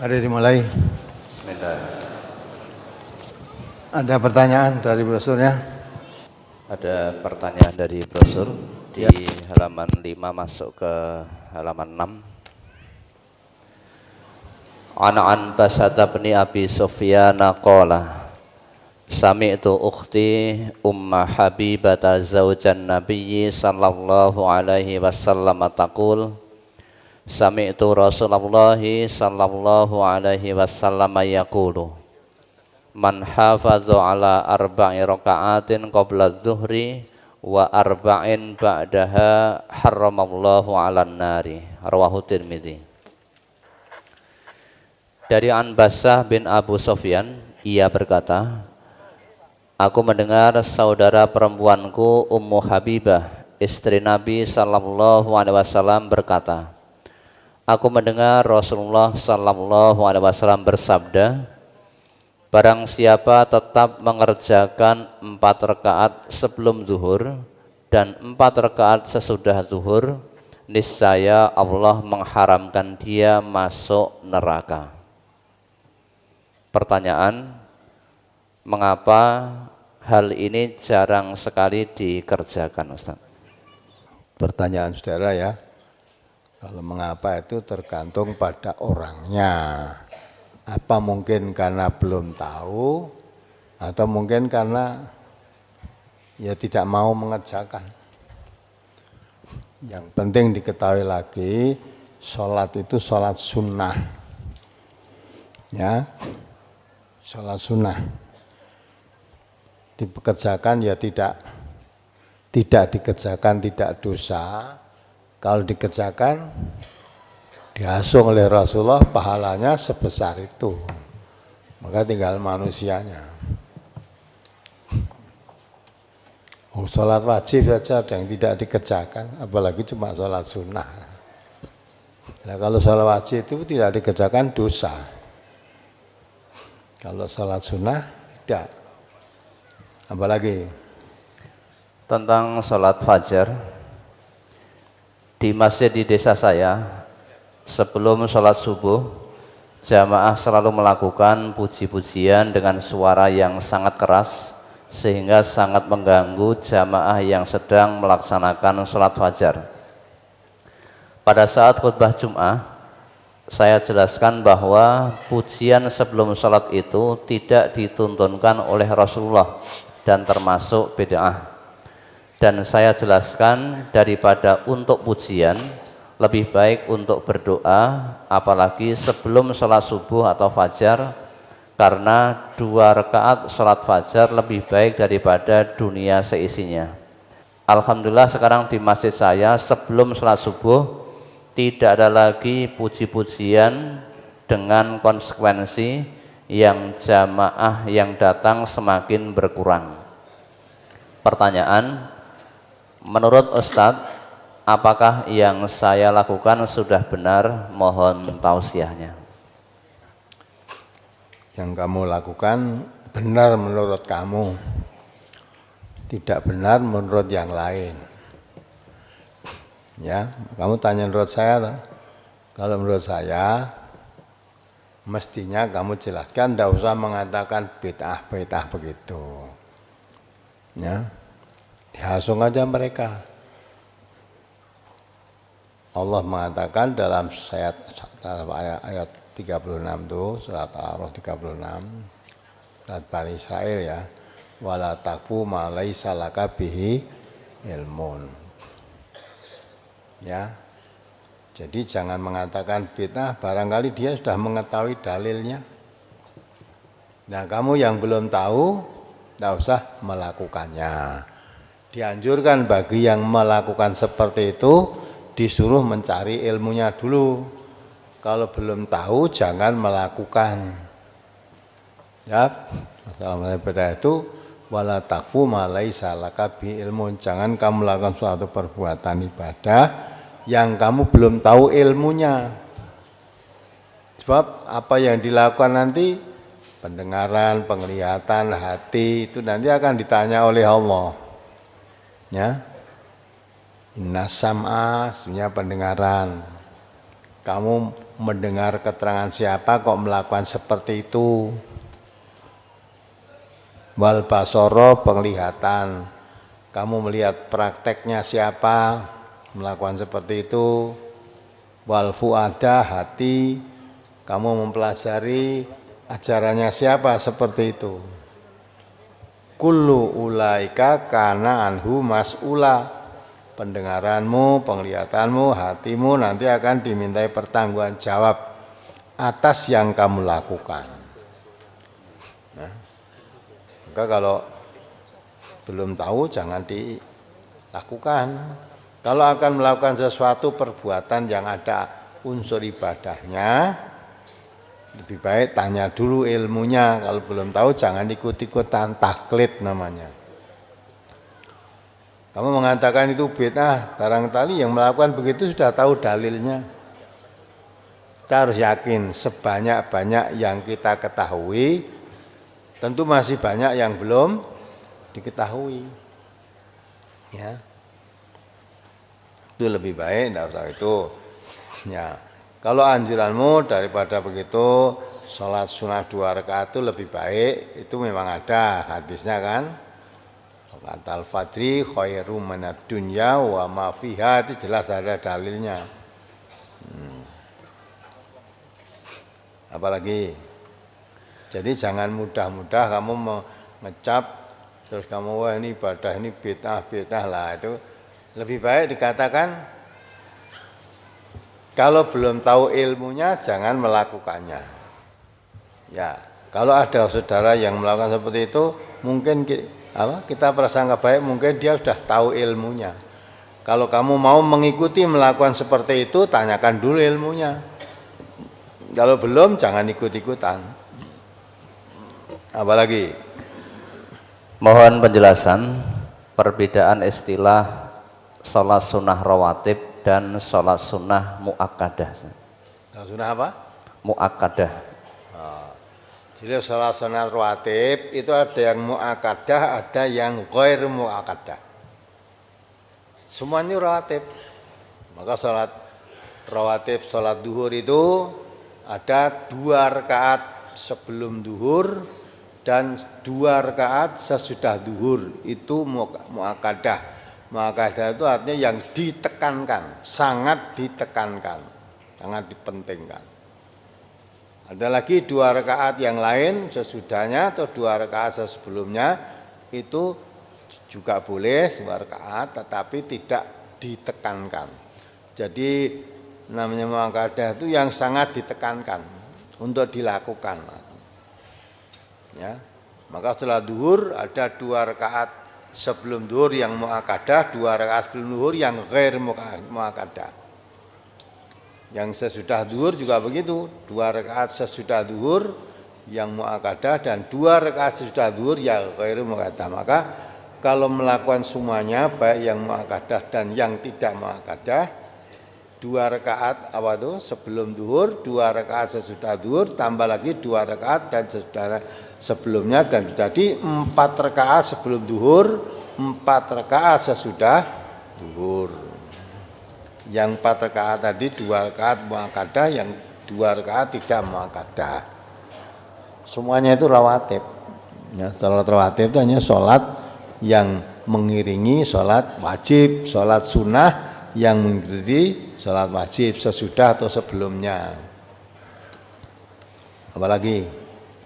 Mari dimulai. Bismillah. Ada pertanyaan dari brosurnya? Ada pertanyaan dari brosur di halaman 5 masuk ke halaman 6. An Basata bin Abi Sufyan qala sami'tu ukhti Umma Habibata zaujan Nabiyyi sallallahu alaihi wasallam taqul sami'tu Rasulullah sallallahu alaihi wasallam yaqulu man hafaza ala arba'i raka'atin qabla adh-dhuhri wa arba'in ba'daha harramallahu 'alan nari. Rawahu Tirmidzi. Dari Anbasah bin Abu Sufyan, ia berkata, aku mendengar saudara perempuanku Ummu Habibah, istri Nabi sallallahu alaihi wasallam berkata, aku mendengar Rasulullah sallallahu alaihi wasallam bersabda, barang siapa tetap mengerjakan 4 rakaat sebelum zuhur dan 4 rakaat sesudah zuhur, niscaya Allah mengharamkan dia masuk neraka. Pertanyaan, mengapa hal ini jarang sekali dikerjakan, Ustaz? Pertanyaan saudara ya. Kalau mengapa itu tergantung pada orangnya. Apa mungkin karena belum tahu atau mungkin karena ya tidak mau mengerjakan. Yang penting diketahui lagi, sholat itu sholat sunnah. Ya, sholat sunnah. Dipekerjakan ya tidak dikerjakan tidak dosa. Kalau dikerjakan diasung oleh Rasulullah pahalanya sebesar itu. Maka tinggal manusianya. Sholat wajib saja ada yang tidak dikerjakan, apalagi cuma sholat sunnah. Nah, kalau sholat wajib itu tidak dikerjakan dosa. Kalau sholat sunnah tidak. Apalagi tentang sholat fajar di masjid di desa saya, sebelum sholat subuh jamaah selalu melakukan puji-pujian dengan suara yang sangat keras sehingga sangat mengganggu jamaah yang sedang melaksanakan sholat fajar. Pada saat khutbah Jum'ah, saya jelaskan bahwa pujian sebelum sholat itu tidak dituntunkan oleh Rasulullah dan termasuk bid'ah. Dan saya jelaskan daripada untuk pujian, lebih baik untuk berdoa, apalagi sebelum sholat subuh atau fajar, karena 2 rakaat sholat fajar lebih baik daripada dunia seisinya. Alhamdulillah sekarang di masjid saya sebelum sholat subuh tidak ada lagi puji-pujian dengan konsekuensi yang jamaah yang datang semakin berkurang. Pertanyaan, menurut Ustadz, apakah yang saya lakukan sudah benar? Mohon tausiahnya. yang kamu lakukan benar menurut kamu, tidak benar menurut yang lain. Ya, kamu tanya menurut saya, kalau menurut saya mestinya kamu jelaskan, tidak usah mengatakan bid'ah begitu. Ya, dihasung aja mereka. Allah mengatakan dalam ayat 36 itu, surat Al-A'raf 36, surat Bani Israil ya, wala taqfu ma laisa laka bihi ilmun. Ya, jadi jangan mengatakan bid'ah, barangkali dia sudah mengetahui dalilnya. Nah, kamu yang belum tahu, tidak usah melakukannya. Dianjurkan bagi yang melakukan seperti itu, disuruh mencari ilmunya dulu. Kalau belum tahu, jangan melakukan. Ya, masalah pada itu, wala taqfu ma laisa laka bihi ilmun. Jangan kamu melakukan suatu perbuatan ibadah yang kamu belum tahu ilmunya. Sebab apa yang dilakukan nanti, pendengaran, penglihatan, hati, itu nanti akan ditanya oleh Allah. Ya, inna sam'a, sebenarnya pendengaran. Kamu mendengar keterangan siapa kok melakukan seperti itu. Wal basoro penglihatan, kamu melihat prakteknya siapa melakukan seperti itu. Wal fuada hati, kamu mempelajari ajarannya siapa seperti itu. Kullu ulaika kana anhu mas'ula, pendengaranmu, penglihatanmu, hatimu nanti akan dimintai pertanggungan jawab atas yang kamu lakukan. Nah, maka kalau belum tahu jangan dilakukan. Kalau akan melakukan sesuatu perbuatan yang ada unsur ibadahnya, lebih baik tanya dulu ilmunya. Kalau belum tahu jangan ikut-ikutan, taklid namanya. Kamu mengatakan itu bid'ah, barangkali yang melakukan begitu sudah tahu dalilnya. Kita harus yakin sebanyak-banyak yang kita ketahui, tentu masih banyak yang belum diketahui. Ya, itu lebih baik, tidak usah itu. Ya, kalau anjuranmu daripada begitu, sholat sunnah 2 rakaat itu lebih baik, itu memang ada hadisnya kan. Sholat al-fajri khairum minad dunya wa ma fiha, itu jelas ada dalilnya. Apalagi, jadi jangan mudah-mudah kamu mengecap terus kamu wah ini ibadah ini bid'ah lah, itu lebih baik dikatakan kalau belum tahu ilmunya jangan melakukannya. Ya, kalau ada saudara yang melakukan seperti itu, mungkin kita prasangka baik, mungkin dia sudah tahu ilmunya. Kalau kamu mau mengikuti melakukan seperti itu, tanyakan dulu ilmunya. Kalau belum, jangan ikut-ikutan. Apalagi? Mohon penjelasan perbedaan istilah sholat sunnah rawatib dan sholat sunnah mu'akkadah. Sholat sunnah apa? Mu'akkadah. Jadi sholat sunnah rawatib itu ada yang mu'akkadah, ada yang ghair mu'akkadah. Semuanya rawatib. Maka sholat rawatib, sholat duhur itu ada 2 rakaat sebelum duhur dan 2 rakaat sesudah duhur. Itu mu'akkadah. Mu'akkadah itu artinya yang ditekankan, sangat ditekankan, sangat dipentingkan. Ada lagi 2 rakaat yang lain sesudahnya atau 2 rakaat sebelumnya, itu juga boleh 2 rakaat tetapi tidak ditekankan. Jadi namanya mu'akkadah itu yang sangat ditekankan untuk dilakukan. Ya, maka setelah duhur ada 2 rakaat sebelum duhur yang mu'akkadah, 2 rakaat sebelum duhur yang ghair mu'akkadah. Yang sesudah duhur juga begitu, 2 rakaat sesudah duhur yang mu'akkadah dan 2 rakaat sesudah duhur yang ghair mu'akkadah. Maka kalau melakukan semuanya baik yang mu'akkadah dan yang tidak mu'akkadah, 2 rakaat apa itu sebelum duhur, 2 rakaat sesudah duhur, tambah lagi 2 rakaat dan sesudah sebelumnya, dan jadi 4 rakaat sebelum duhur, 4 rakaat sesudah duhur. Yang 4 rakaat tadi 2 rakaat mu'akkadah, yang 2 rakaat tidak mu'akkadah. Semuanya itu rawatib. Ya, sholat rawatib itu hanya sholat yang mengiringi sholat wajib, sholat sunnah yang mengikuti sholat wajib sesudah atau sebelumnya. Apalagi?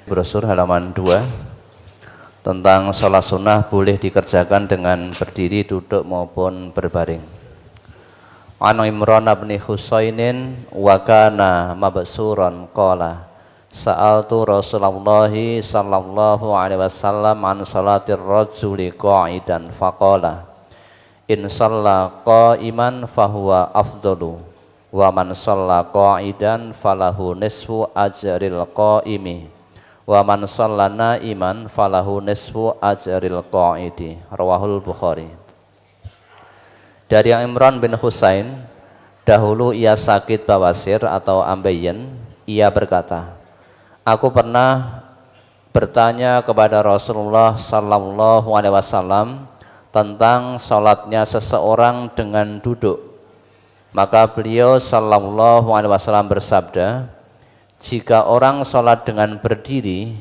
Brosur halaman 2 tentang sholat sunnah boleh dikerjakan dengan berdiri, duduk maupun berbaring. An Imran bin Husainin wa kana mabsuran qala sa'altu Rasulullah sallallahu alaihi wasallam an salatir rajuli qa'idan faqala in shalla qa'iman fahuwa afdalu wa man shalla qa'idan falahu nisfu ajril qa'imi wa man shalla na'iman falahu nisfu ajril qa'idi. Rawahul Bukhari. Dari yang Imran bin Husain, dahulu ia sakit bawasir atau ambeien, ia berkata, aku pernah bertanya kepada Rasulullah sallallahu alaihi wasallam tentang salatnya seseorang dengan duduk. Maka beliau sallallahu alaihi wasallam bersabda, jika orang sholat dengan berdiri,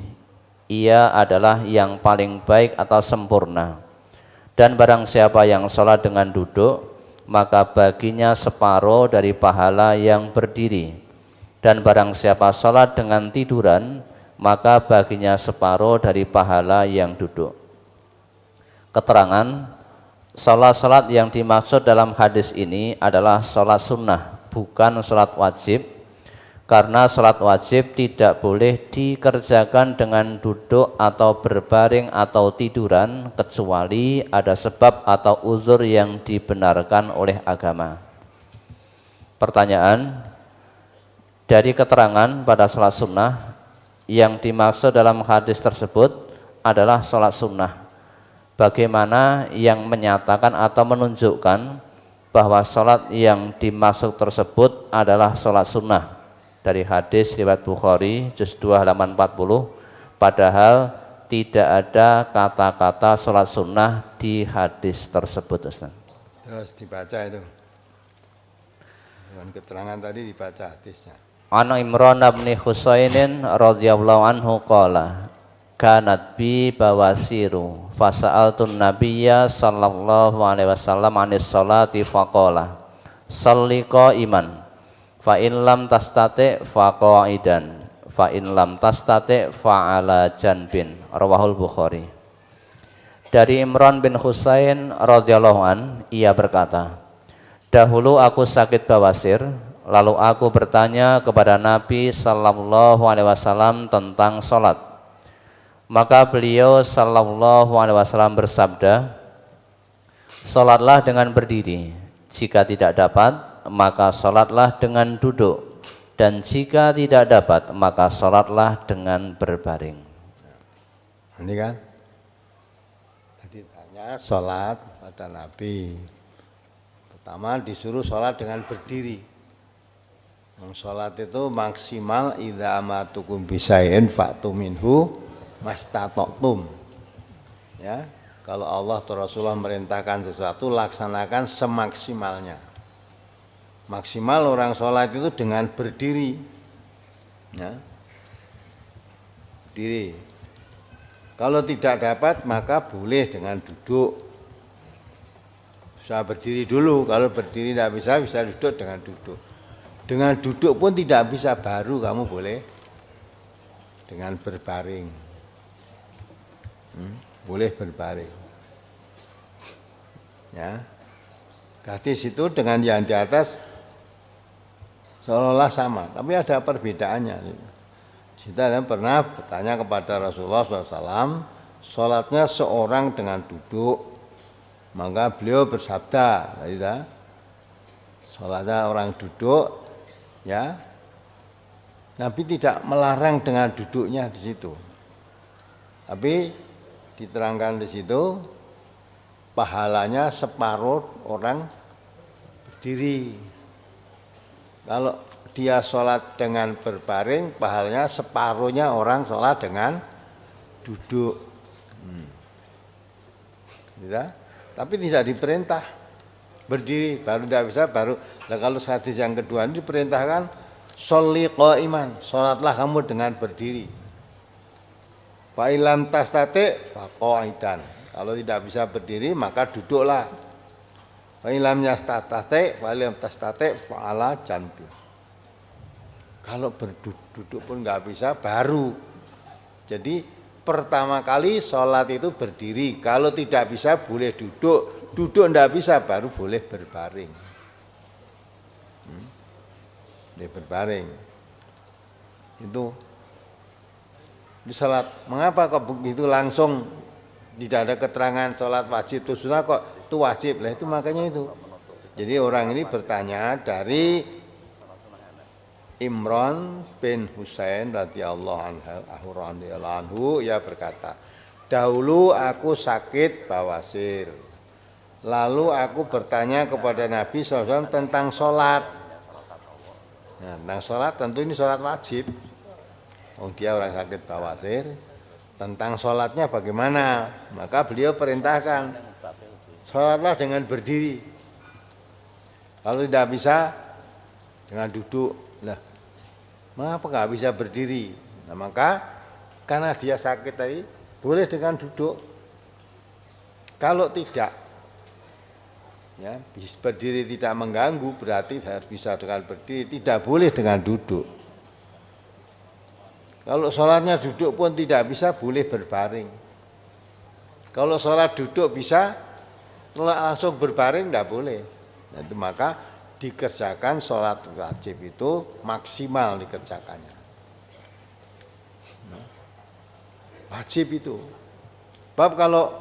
ia adalah yang paling baik atau sempurna. Dan barang siapa yang sholat dengan duduk, maka baginya separuh dari pahala yang berdiri. Dan barang siapa sholat dengan tiduran, maka baginya separuh dari pahala yang duduk. Keterangan, sholat-sholat yang dimaksud dalam hadis ini adalah sholat sunnah, bukan sholat wajib, karena sholat wajib tidak boleh dikerjakan dengan duduk atau berbaring atau tiduran, kecuali ada sebab atau uzur yang dibenarkan oleh agama. Pertanyaan, dari keterangan pada sholat sunnah, yang dimaksud dalam hadis tersebut adalah sholat sunnah. Bagaimana yang menyatakan atau menunjukkan bahwa sholat yang dimaksud tersebut adalah sholat sunnah? Dari hadis riwayat Bukhari juz 2 halaman 40, padahal tidak ada kata-kata sholat sunnah di hadis tersebut, Ustaz. Terus dibaca itu dengan keterangan tadi, dibaca hadisnya. An Imran bin Husainin radhiyallahu anhu qala kanat bi bawasiru fasa'altun nabiyya sallallahu alaihi wasallam anis salati faqala shalli qa'iman fa in lam tastati fa qa'idan fa in lam tastati fa ala janbin, rawahul Bukhari. Dari Imran bin Husain radhiyallahu an, ia berkata, dahulu aku sakit bawasir, lalu aku bertanya kepada Nabi sallallahu alaihi wasallam tentang salat. Maka beliau sallallahu alaihi wasallam bersabda, salatlah dengan berdiri, jika tidak dapat maka salatlah dengan duduk, dan jika tidak dapat maka salatlah dengan berbaring. Ini kan tadi tanya salat pada Nabi, pertama disuruh salat dengan berdiri. Salat itu maksimal idza amatukum bisain fa'tu minhu mastata'tum. Ya, kalau Allah atau Rasulullah merintahkan sesuatu, laksanakan semaksimalnya. Maksimal orang sholat itu dengan berdiri. Ya, berdiri. Kalau tidak dapat maka boleh dengan duduk. Bisa berdiri dulu, kalau berdiri tidak bisa, bisa duduk dengan duduk. Dengan duduk pun tidak bisa, baru kamu boleh dengan berbaring. Boleh berbaring. Ya, hadis itu dengan yang di atas seolah-olah sama, tapi ada perbedaannya. Kita pernah bertanya kepada Rasulullah SAW, sholatnya seorang dengan duduk, maka beliau bersabda, sholatnya orang duduk, ya, Nabi tidak melarang dengan duduknya di situ, tapi diterangkan di situ pahalanya separuh orang berdiri. Kalau dia sholat dengan berbaring, pahalanya separuhnya orang sholat dengan duduk. Tapi tidak diperintah berdiri, baru tidak bisa, baru. Nah, kalau hadis yang kedua ini diperintahkan sholli qa'iman, sholatlah kamu dengan berdiri. Fa ilam tastate fa qa'idan. Kalau tidak bisa berdiri maka duduklah. Fa ilam yastate fa ilam tastate fa ala janbi. Kalau berduduk pun enggak bisa, baru. Jadi pertama kali sholat itu berdiri. Kalau tidak bisa boleh duduk. Duduk enggak bisa, baru boleh berbaring. Boleh berbaring. Itu di salat. Mengapa kok begitu langsung tidak ada keterangan salat wajib itu sunnah, kok itu wajib? Lah itu makanya itu. Jadi orang ini bertanya dari Imran bin Husain radhiyallahu anhu, ia berkata, dahulu aku sakit bawasir, lalu aku bertanya kepada Nabi SAW tentang sholat. Nah, tentang sholat, tentu ini sholat wajib. Dia orang sakit bawasir, tentang sholatnya bagaimana? Maka beliau perintahkan, sholatlah dengan berdiri. Kalau tidak bisa dengan duduk. Lah, mengapa nggak bisa berdiri? Nah, maka karena dia sakit tadi boleh dengan duduk. Kalau tidak, ya, berdiri tidak mengganggu berarti harus bisa dengan berdiri, tidak boleh dengan duduk. Kalau sholatnya duduk pun tidak bisa, boleh berbaring. Kalau sholat duduk bisa, langsung berbaring tidak boleh. Nah, itu maka dikerjakan sholat wajib itu maksimal dikerjakannya. Wajib itu. Bab kalau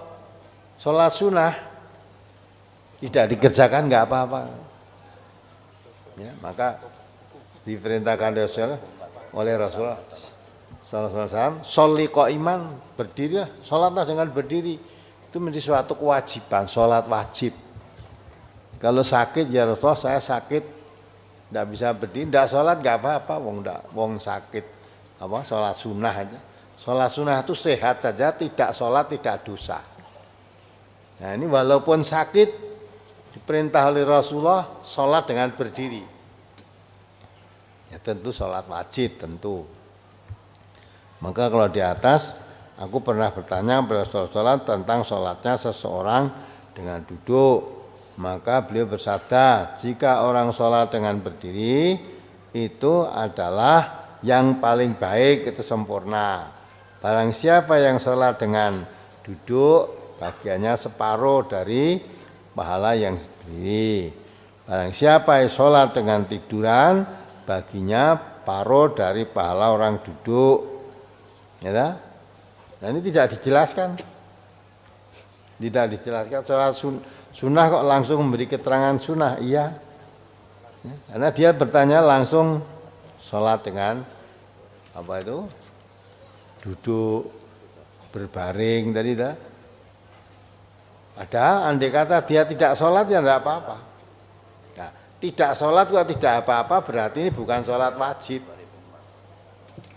sholat sunnah tidak dikerjakan nggak apa-apa. Ya, maka diperintahkan oleh Rasulullah SAW, sholli qa'iman, berdirilah, sholatlah dengan berdiri. Itu menjadi suatu kewajiban, sholat wajib. Kalau sakit ya Rasulullah, saya sakit, tidak bisa berdiri, tidak sholat nggak apa-apa, wong sakit, apa sholat sunnah aja. Sholat sunnah itu sehat saja, tidak sholat tidak dosa. Nah ini walaupun sakit, diperintah oleh Rasulullah sholat dengan berdiri. Ya tentu sholat wajib tentu. Maka kalau di atas, aku pernah bertanya kepada Rasulullah tentang sholatnya seseorang dengan duduk. Maka beliau bersabda, jika orang sholat dengan berdiri, itu adalah yang paling baik, itu sempurna. Barang siapa yang sholat dengan duduk, bagiannya separuh dari pahala yang berdiri. Barang siapa yang sholat dengan tiduran, baginya paruh dari pahala orang duduk. Ya, nah ini tidak dijelaskan. Tidak dijelaskan sholat sunnah kok langsung memberi keterangan sunnah. Iya, ya, karena dia bertanya langsung sholat dengan apa itu, duduk berbaring tadi dah. Padahal andai kata dia tidak sholat ya tidak apa-apa. Nah, tidak sholat kok tidak apa-apa berarti ini bukan sholat wajib.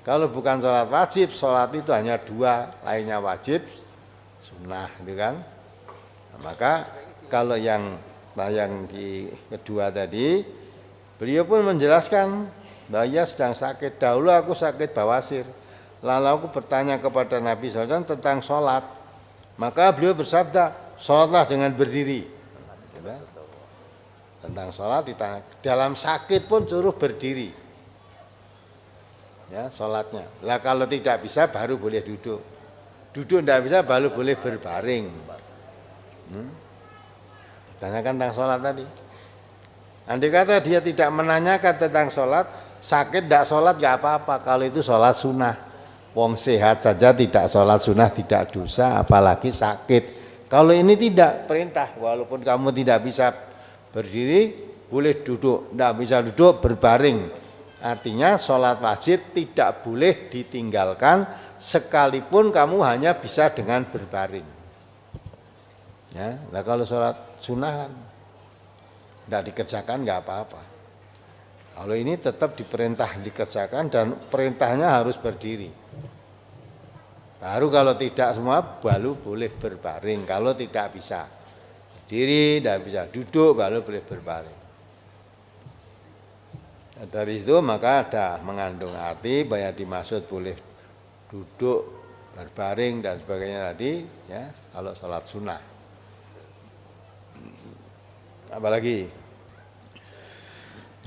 Kalau bukan sholat wajib, sholat itu hanya dua, lainnya wajib, sunnah itu kan. Nah, maka kalau yang di kedua tadi, beliau pun menjelaskan bahwa ia sedang sakit. Dahulu aku sakit bawasir, lalu aku bertanya kepada Nabi SAW tentang sholat. Maka beliau bersabda, sholatlah dengan berdiri. Tentang sholat ditanya, dalam sakit pun suruh berdiri. Ya, sholatnya. Lah kalau tidak bisa baru boleh duduk. Duduk tidak bisa baru boleh berbaring. Tanyakan tentang sholat tadi. Andai kata dia tidak menanyakan tentang sholat, sakit tidak sholat nggak apa-apa. Kalau itu sholat sunnah. Wong sehat saja tidak sholat sunnah tidak dosa, apalagi sakit. Kalau ini tidak perintah, walaupun kamu tidak bisa berdiri, boleh duduk. Tidak bisa duduk, berbaring. Artinya sholat wajib tidak boleh ditinggalkan sekalipun kamu hanya bisa dengan berbaring. Ya, nah kalau sholat sunnah kan tidak dikerjakan nggak apa-apa. Kalau ini tetap diperintah dikerjakan dan perintahnya harus berdiri. Baru kalau tidak semua baru boleh berbaring. Kalau tidak bisa berdiri, tidak bisa duduk, baru boleh berbaring. Dari itu maka ada mengandung arti bahwa dimaksud boleh duduk, berbaring dan sebagainya tadi ya kalau sholat sunnah. Apalagi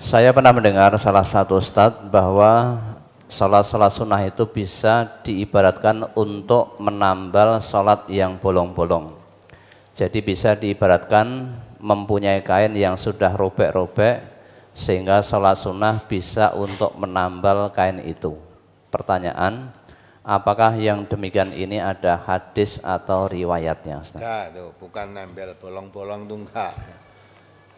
saya pernah mendengar salah satu ustadz bahwa sholat sunnah itu bisa diibaratkan untuk menambal sholat yang bolong-bolong. Jadi bisa diibaratkan mempunyai kain yang sudah robek-robek sehingga sholat sunnah bisa untuk menambal kain itu. Pertanyaan, apakah yang demikian ini ada hadis atau riwayatnya? Enggak, itu bukan nambel bolong-bolong itu enggak.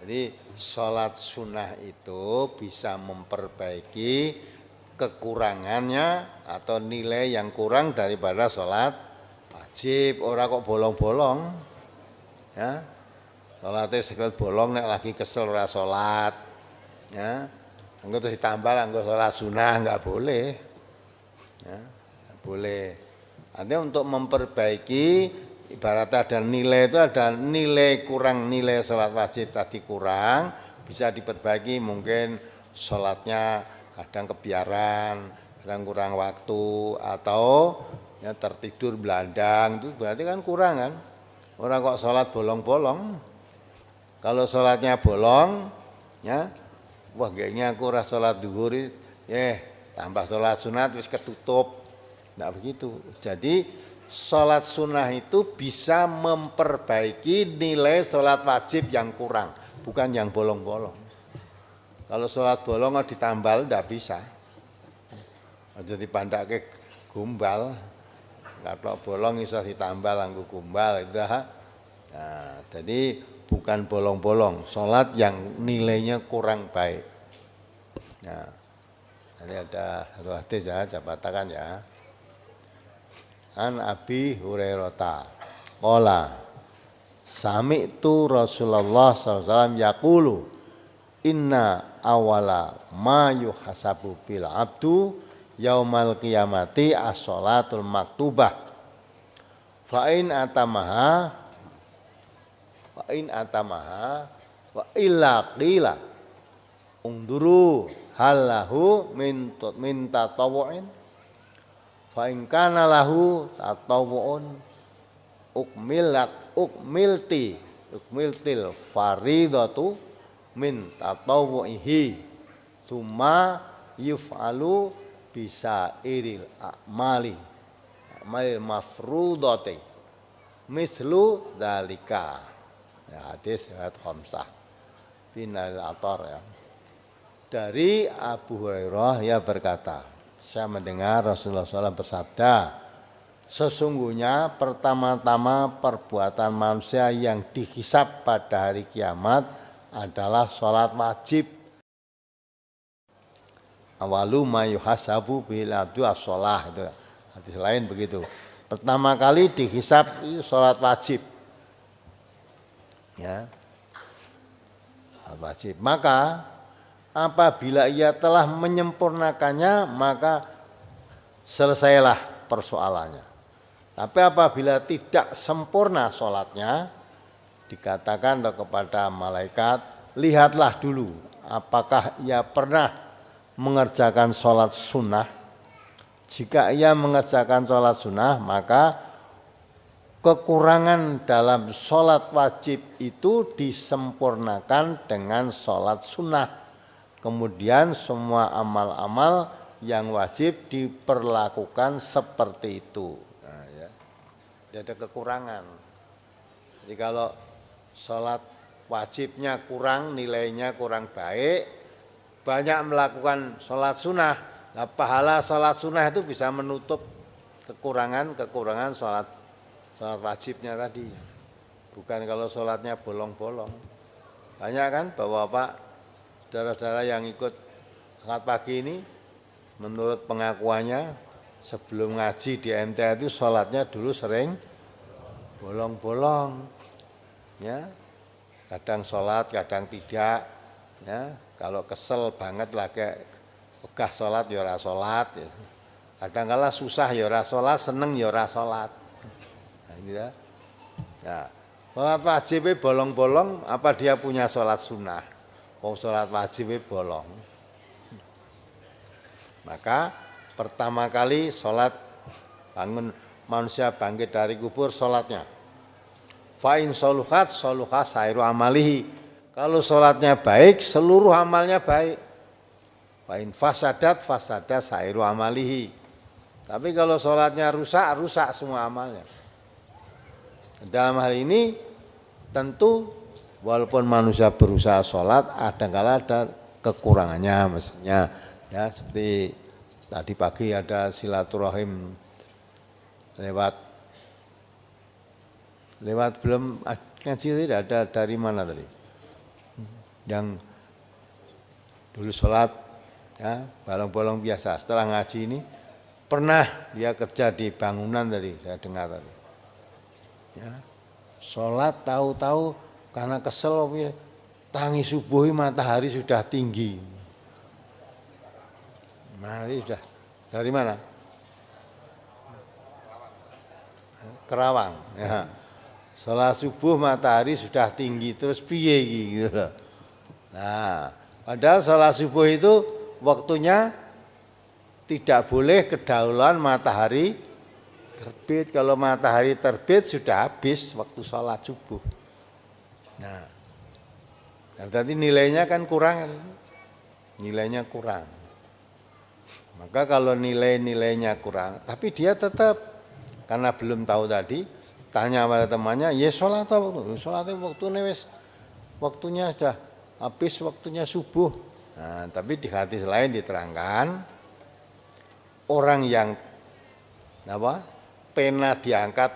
Jadi sholat sunnah itu bisa memperbaiki kekurangannya atau nilai yang kurang daripada sholat wajib. Orang kok bolong-bolong ya, sholatnya sekalian bolong nek lagi kesel ora sholat ya, anggo terus ditambah anggo sholat sunnah enggak boleh ya, enggak boleh. Artinya untuk memperbaiki ibaratnya ada nilai itu, ada nilai kurang, nilai sholat wajib tadi kurang, bisa diperbaiki, mungkin sholatnya kadang kebiaran, kadang kurang waktu, atau ya tertidur belandang, itu berarti kan kurang kan. Orang kok sholat bolong-bolong. Kalau sholatnya bolong, ya, wah kayaknya aku ora sholat duhur, tambah sholat sunat wis ketutup. Tidak begitu. Jadi sholat sunnah itu bisa memperbaiki nilai sholat wajib yang kurang, bukan yang bolong-bolong. Kalau sholat bolong ditambal tidak bisa. Aja dipandake gumbal. Kalau bolong bisa ditambal anggo gumbal itu. Nah, jadi bukan bolong-bolong, sholat yang nilainya kurang baik. Nah, ini ada satu hadis ya, saya bacakan ya. An Abi Hurairah qala sami'tu Rasulullah SAW yaqulu inna awala ma yuhasabu bil abdu yaumal qiyamati as-sholatul maktubah fa in atamaha wa illa qila unduru halahu min tatawu'in fa in kana lahu tatawu'un ukmiltil faridatu min tatawu'ihi summa yuf'alu bisa iril a'malil mafrudati mislu dalika. Ya, hadis riwayat khamsah binal atar ya. Dari Abu Hurairah ya berkata, saya mendengar Rasulullah SAW bersabda, sesungguhnya pertama-tama perbuatan manusia yang dihisab pada hari kiamat adalah sholat wajib. Awalu ma yuhasabu bil abdu as-sholah, itu hadis lain begitu. Pertama kali dihisab itu sholat wajib. Ya. Sholat wajib. Maka apabila ia telah menyempurnakannya, maka selesailah persoalannya. Tapi apabila tidak sempurna sholatnya, dikatakan kepada malaikat, lihatlah dulu apakah ia pernah mengerjakan sholat sunnah. Jika ia mengerjakan sholat sunnah, maka kekurangan dalam sholat wajib itu disempurnakan dengan sholat sunnah. Kemudian semua amal-amal yang wajib diperlakukan seperti itu. Nah, ya. Tidak ada kekurangan. Jadi kalau sholat wajibnya kurang, nilainya kurang baik, banyak melakukan sholat sunnah. Nah, pahala sholat sunnah itu bisa menutup kekurangan sholat wajibnya tadi. Bukan kalau sholatnya bolong-bolong. Banyak kan bapak-bapak, saudara-saudara yang ikut salat pagi ini, menurut pengakuannya sebelum ngaji di MTA itu sholatnya dulu sering bolong-bolong, ya, kadang sholat, kadang tidak, ya, kalau kesel banget lagi pegah sholat ya ora sholat, ya. Kadang kala susah ya ora sholat, seneng ya ora sholat, nah, gitu ya. Ya, sholat wajib bolong-bolong, apa dia punya sholat sunnah? Wong sholat wajib bolong. Maka pertama kali sholat, bangun manusia bangkit dari kubur, sholatnya. Fa'in soluhat sairu amalihi. Kalau sholatnya baik, seluruh amalnya baik. Fa'in fasadat sairu amalihi. Tapi kalau sholatnya rusak semua amalnya. Dalam hal ini tentu walaupun manusia berusaha sholat, kadang-kala ada kekurangannya mestinya. Ya, seperti tadi pagi ada silaturahim lewat belum ngaji tidak ada dari mana tadi? Yang dulu sholat ya bolong-bolong biasa, setelah ngaji ini pernah dia kerja di bangunan tadi, saya dengar tadi. Ya, sholat tahu-tahu karena kesel, tangi subuh matahari sudah tinggi. Nah, ini sudah dari mana? Kerawang. Ya. Sholat subuh matahari sudah tinggi, terus piye gitu. Nah, padahal sholat subuh itu waktunya tidak boleh kedahuluan matahari terbit. Kalau matahari terbit sudah habis waktu sholat subuh. Nah, berarti nilainya kan kurang. Nilainya kurang. Maka kalau nilainya kurang, tapi dia tetap karena belum tahu tadi, tanya pada temannya, ya sholat waktu, sholatnya waktunya sudah habis, waktunya subuh. Nah, tapi di hadis lain diterangkan, orang yang pena diangkat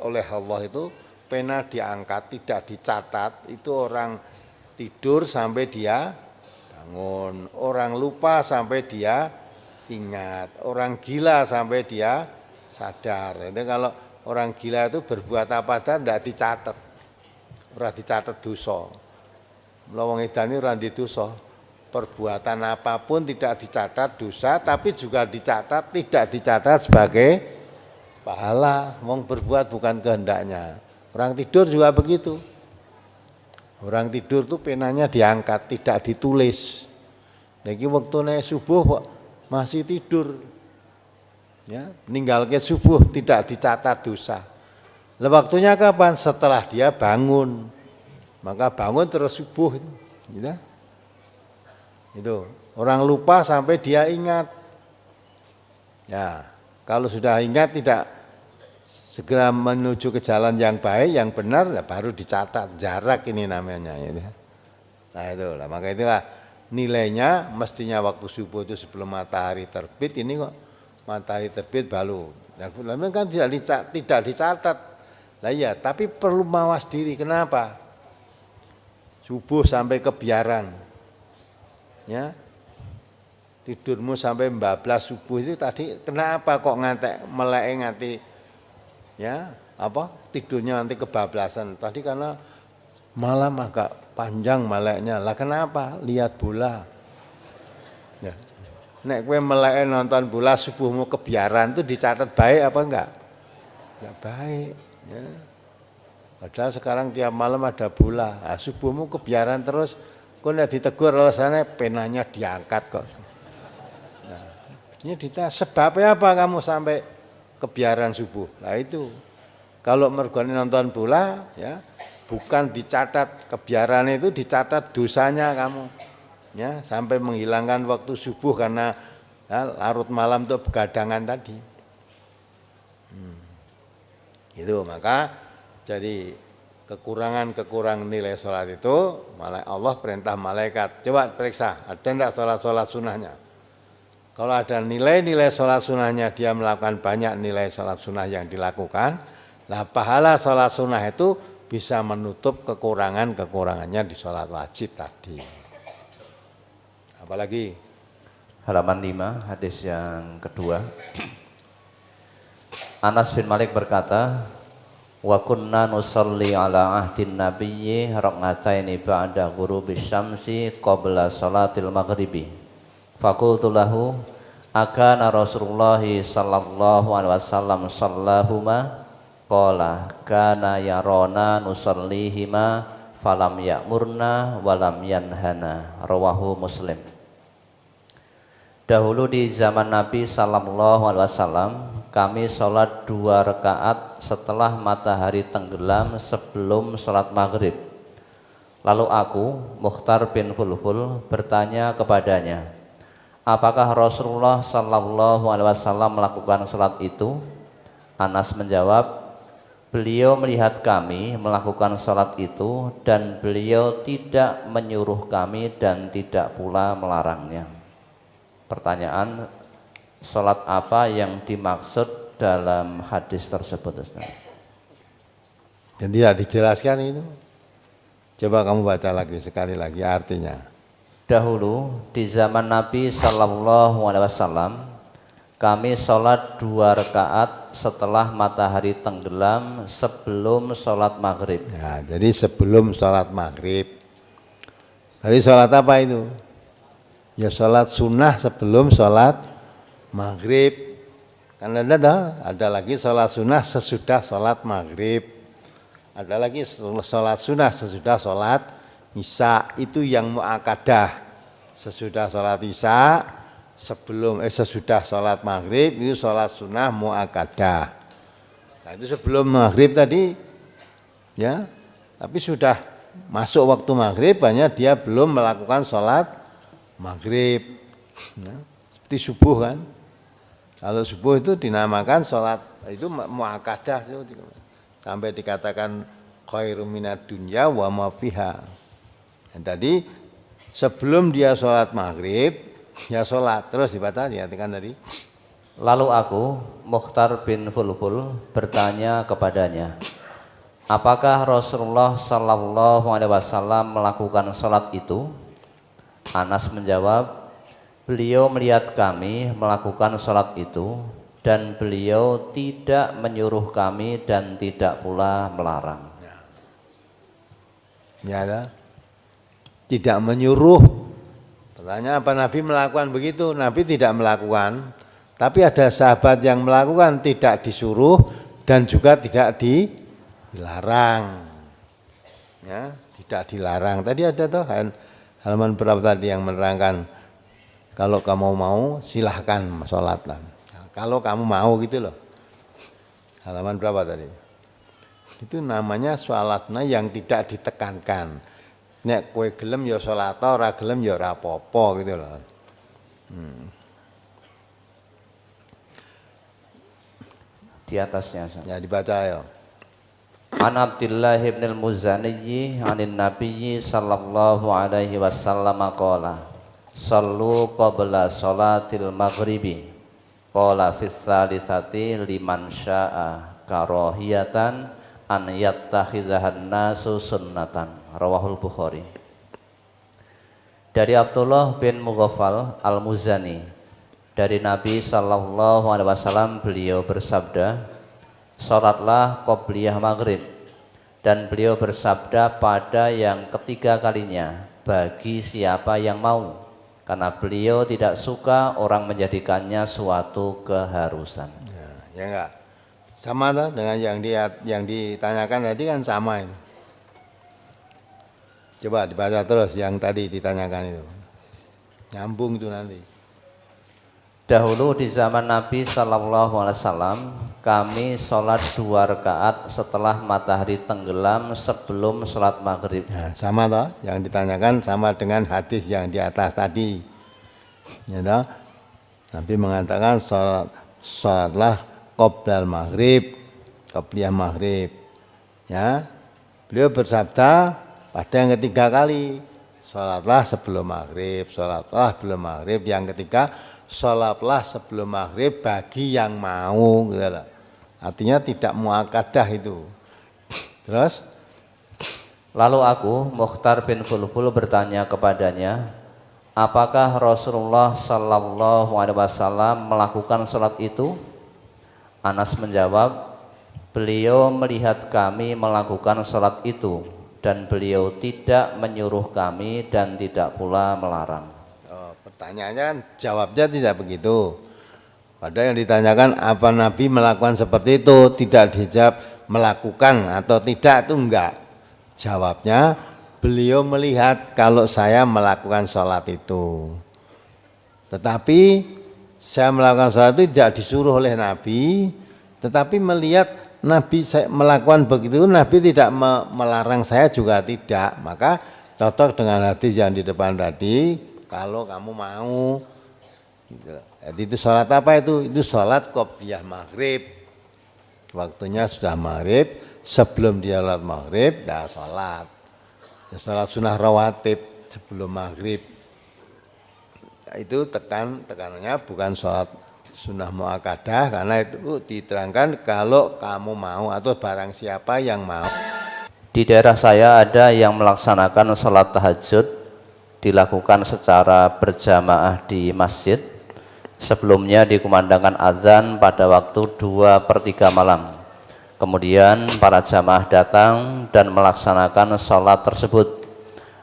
oleh Allah itu, pena diangkat tidak dicatat, itu orang tidur sampai dia bangun, orang lupa sampai dia ingat, orang gila sampai dia sadar. Itu kalau orang gila itu berbuat apa saja tidak dicatat, ora dicatat dosa. Lawang edane ora dosa, perbuatan apapun tidak dicatat dosa, tapi juga tidak dicatat sebagai pahala. Wong berbuat bukan kehendaknya. Orang tidur juga begitu. Orang tidur tuh penanya diangkat, tidak ditulis. Niki waktune subuh kok masih tidur. Ya, meninggal ke subuh tidak dicatat dosa. Lah waktunya kapan? Setelah dia bangun. Maka bangun terus subuh itu. Gitu. Itu. Orang lupa sampai dia ingat. Ya, kalau sudah ingat tidak segera menuju ke jalan yang baik, yang benar, ya baru dicatat. Jarak ini namanya. Ya. Nah itulah, maka itulah nilainya mestinya waktu subuh itu sebelum matahari terbit, ini kok matahari terbit baru. Nah, kan tidak dicatat. Lah iya, tapi perlu mawas diri. Kenapa? Subuh sampai kebiaran. Ya. Tidurmu sampai 14 subuh itu tadi kenapa kok melek nganti ya, tidurnya nanti kebablasan. Tadi karena malam agak panjang meleknya. Lah kenapa? Lihat bola. Ya. Nek kowe melek nonton bola subuhmu kebiaran itu dicatat baik apa enggak? Enggak baik, ya. Padahal sekarang tiap malam ada bola. Nah, subuhmu kebiaran terus, kowe nek ditegur alasannya penanya diangkat kok. Nah, ini sebabnya apa kamu sampai kebiaran subuh? Nah itu. Kalau mergone nonton bola, ya, bukan dicatat kebiaran itu, dicatat dosanya kamu. Ya, sampai menghilangkan waktu subuh karena ya, larut malam itu begadangan tadi. Itu maka jadi kekurangan nilai sholat itu Allah perintah malaikat. Coba periksa, ada enggak sholat sunnahnya? Kalau ada nilai-nilai sholat sunnahnya, dia melakukan banyak nilai sholat sunnah yang dilakukan, lah pahala sholat sunnah itu bisa menutup kekurangannya di sholat wajib tadi. Apalagi? Halaman 5, hadis yang kedua. Anas bin Malik berkata, wa kunna nusalli ala ahdin nabiyyi rak'ataini ba'da ghurubis syamsi qabla salatil maghribi. Faqultu lahu akana Rasulullah sallallahu alaihi wasallam sallahuma qala kana yarona nusallihima falam ya'murna walam yanhana. Rawahu Muslim. Dahulu di zaman Nabi sallallahu alaihi wasallam kami sholat 2 rakaat setelah matahari tenggelam sebelum sholat maghrib. Lalu aku, Mukhtar bin Fulful, bertanya kepadanya, apakah Rasulullah sallallahu alaihi wasallam melakukan sholat itu? Anas menjawab, beliau melihat kami melakukan sholat itu dan beliau tidak menyuruh kami dan tidak pula melarangnya. Pertanyaan, sholat apa yang dimaksud dalam hadis tersebut, Ustaz? Jadi tidak dijelaskan itu. Coba kamu baca lagi sekali lagi artinya. Dahulu di zaman Nabi sallallahu alaihi wasallam kami sholat 2 rakaat setelah matahari tenggelam sebelum sholat maghrib. Ya, jadi sebelum sholat maghrib. Jadi sholat apa itu? Ya sholat sunnah sebelum sholat maghrib. Karena ada lagi sholat sunnah sesudah sholat maghrib. Ada lagi sholat sunnah sesudah sholat Isya itu yang mu'akadah. Sesudah sholat isya, sesudah sholat maghrib itu sholat sunnah mu'akadah. Nah itu sebelum maghrib tadi, ya, tapi sudah masuk waktu maghrib, hanya dia belum melakukan sholat maghrib. Nah, seperti subuh kan. Kalau subuh itu dinamakan sholat, itu mu'akadah. Sampai dikatakan khairum minad dunya wa ma fiha. Dan tadi sebelum dia sholat maghrib, ya sholat. Terus dibaca, diartikan tadi. Lalu aku, Mukhtar bin Fulful, bertanya kepadanya, apakah Rasulullah Sallallahu Alaihi Wasallam melakukan sholat itu? Anas menjawab, beliau melihat kami melakukan sholat itu dan beliau tidak menyuruh kami dan tidak pula melarang. Ya, tidak menyuruh. Pertanyaan apa Nabi melakukan begitu? Nabi tidak melakukan. Tapi ada sahabat yang melakukan, tidak disuruh dan juga tidak dilarang. Ya, tidak dilarang. Tadi ada tuh halaman berapa tadi yang menerangkan kalau kamu mau silahkan sholatlah. Kalau kamu mau gitu loh. Halaman berapa tadi? Itu namanya sholatnya yang tidak ditekankan. Nek kowe gelem ya sholat, ora gelem ya ora apa-apa gitu loh. Di atasnya. Ya dibaca ya. An Abdullah ibn al-Muzani anin Nabiyyi sallallahu alaihi wasallam qala sallu qabla salatil maghribi qala fis salisati liman syaa karahiyatan an yattakhidhahan nasu sunnatan rawahul Bukhari. Dari Abdullah bin Mughaffal al-Muzani dari Nabi sallallahu alaihi wasallam, beliau bersabda, sholatlah qobliyah maghrib, dan beliau bersabda pada yang ketiga kalinya, bagi siapa yang mau, karena beliau tidak suka orang menjadikannya suatu keharusan. Ya enggak, sama tuh dengan yang ditanyakan tadi kan sama ini. Coba dibaca terus yang tadi ditanyakan itu, nyambung itu nanti. Dahulu di zaman Nabi Sallallahu Alaihi Wasallam, kami sholat 2 rakaat setelah matahari tenggelam sebelum sholat maghrib. Nah, sama toh, yang ditanyakan sama dengan hadis yang di atas tadi. Ya toh? Nabi mengatakan sholatlah qoblal maghrib, qobliyah maghrib. Ya, beliau bersabda pada yang ketiga kali, sholatlah sebelum maghrib, sholatlah sebelum maghrib. Yang ketiga, sholatlah sebelum maghrib bagi yang mau, gitu lah. Artinya tidak muakadah itu. Terus, lalu aku, Mukhtar bin Fulful, bertanya kepadanya, apakah Rasulullah Sallallahu Alaihi Wasallam melakukan sholat itu? Anas menjawab, beliau melihat kami melakukan sholat itu dan beliau tidak menyuruh kami dan tidak pula melarang. Pertanyaannya kan jawabnya tidak begitu. Padahal yang ditanyakan apa Nabi melakukan seperti itu, tidak dijawab melakukan atau tidak, itu enggak. Jawabnya beliau melihat kalau saya melakukan sholat itu. Tetapi saya melakukan sholat itu tidak disuruh oleh Nabi, tetapi melihat Nabi saya melakukan begitu, Nabi tidak melarang saya juga tidak. Maka cocok dengan hadis yang di depan tadi. Kalau kamu mau, jadi itu sholat apa itu? Itu sholat qobliyah maghrib. Waktunya sudah maghrib, sebelum dia sholat maghrib, dah sholat. Ya, sholat sunnah rawatib sebelum maghrib. Ya, itu tekanannya bukan sholat sunnah muakadah, karena itu diterangkan kalau kamu mau atau barang siapa yang mau. Di daerah saya ada yang melaksanakan sholat tahajud dilakukan secara berjamaah di masjid. Sebelumnya dikumandangkan azan pada waktu 2/3 malam. Kemudian para jamaah datang dan melaksanakan sholat tersebut.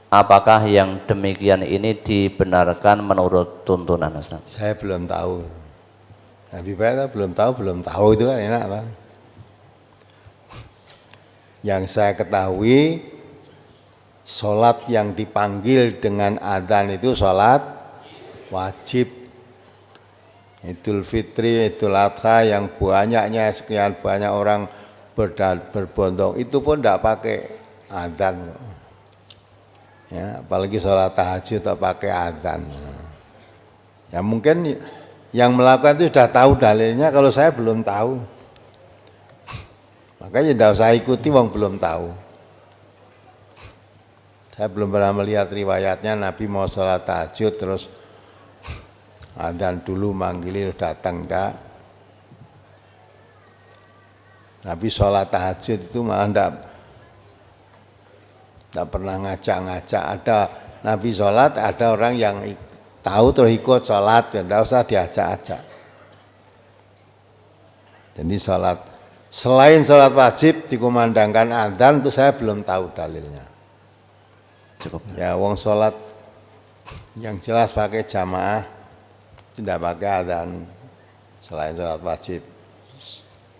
Apakah yang demikian ini dibenarkan menurut tuntunan, Ustaz? Saya belum tahu. Nabi Baik belum tahu itu kan enak kan. Yang saya ketahui, sholat yang dipanggil dengan adzan itu sholat wajib. Idul Fitri, Idul Adha yang banyaknya sekian banyak orang berbondong itu pun tidak pakai adzan. Ya, apalagi sholat tahajud tak pakai adzan. Ya mungkin yang melakukan itu sudah tahu dalilnya, kalau saya belum tahu. Makanya tidak usah ikuti wong belum tahu. Saya belum pernah melihat riwayatnya Nabi mau sholat tahajud terus adzan dulu manggilin datang, enggak. Nabi sholat tahajud itu malah enggak pernah ngajak-ngajak. Ada Nabi sholat, ada orang yang tahu terus ikut sholat, enggak usah diajak-ajak. Jadi sholat, selain sholat wajib dikumandangkan adzan itu saya belum tahu dalilnya. Cukup. Ya wong sholat yang jelas pakai jamaah, tidak pakai adzan. Selain sholat wajib,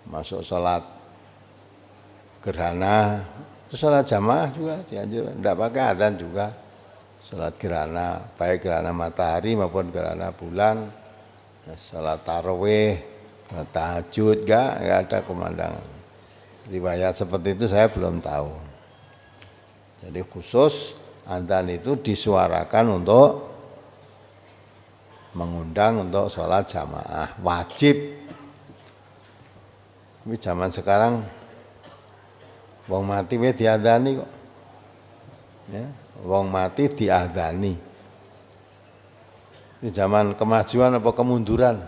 masuk sholat gerhana, itu sholat jamaah juga dianjurkan, tidak pakai adzan juga. Sholat gerhana, baik gerhana matahari maupun gerhana bulan, sholat tarawih, sholat tahajud, enggak ada kumandangan. Riwayat seperti itu saya belum tahu. Jadi khusus adzan itu disuarakan untuk mengundang untuk sholat jamaah wajib. Tapi zaman sekarang wong mati wis diadzani kok. Ya, wong mati diadzani. Ini zaman kemajuan apa kemunduran?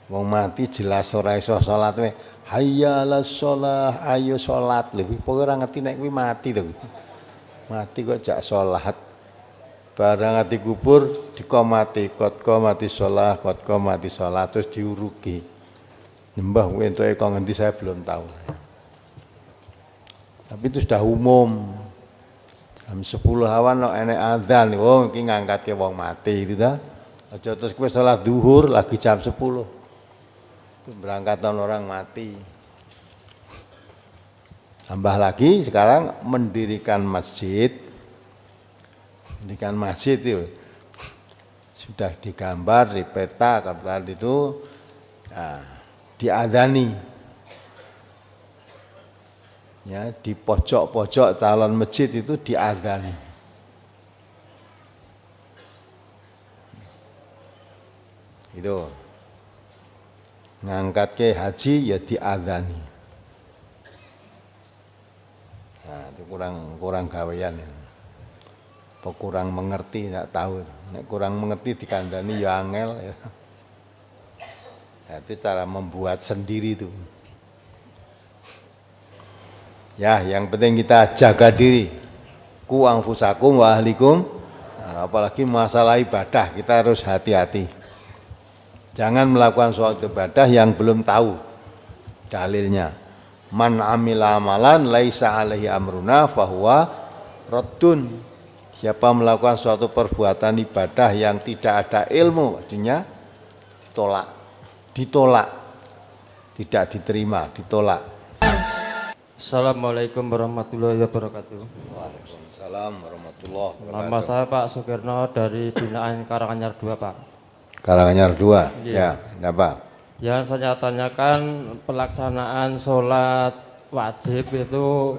Wong mati jelas ora iso salat weh. Hayya 'alas shalah, ayo salat. Lebih pokoke ora ngerti nek kuwi mati to. Mati kok jak salat. Barang ati kubur dikomati, kot komati shalah, kot komati salat terus diurugi. Nyembah kowe entuke kok ngendi saya belum tahu. Tapi itu sudah umum. Jam 10 awan kok enek adzan, oh iki ngangkatke wong mati gitu ta. Aja terus kowe salat zuhur lagi jam 10. Berangkatan orang mati. Tambah lagi sekarang mendirikan masjid. Mendirikan masjid itu sudah digambar di peta kalau itu nah, diadzani. Ya, di pojok-pojok calon masjid itu diadzani. Itu ngangkat ke haji ya diadzani. Nah, itu kurang gawean ya. Atau kurang mengerti, tidak tahu. Nek kurang mengerti dikandani ya angel ya. Nah, itu cara membuat sendiri itu. Ya, yang penting kita jaga diri. Ku anfusakum wa ahlikum. Nah, apalagi masalah ibadah kita harus hati-hati. Jangan melakukan suatu ibadah yang belum tahu dalilnya. Man amila amalan laisa alaihi amruna fahuwa raddun. Siapa melakukan suatu perbuatan ibadah yang tidak ada ilmu, artinya ditolak, tidak diterima, ditolak. Assalamualaikum warahmatullahi wabarakatuh. Waalaikumsalam warahmatullahi wabarakatuh. Nama saya Pak Sukirno dari Binaan Karanganyar 2, Pak. Karanganyar 2, Iya. Ya, apa? Yang saya tanyakan pelaksanaan sholat wajib itu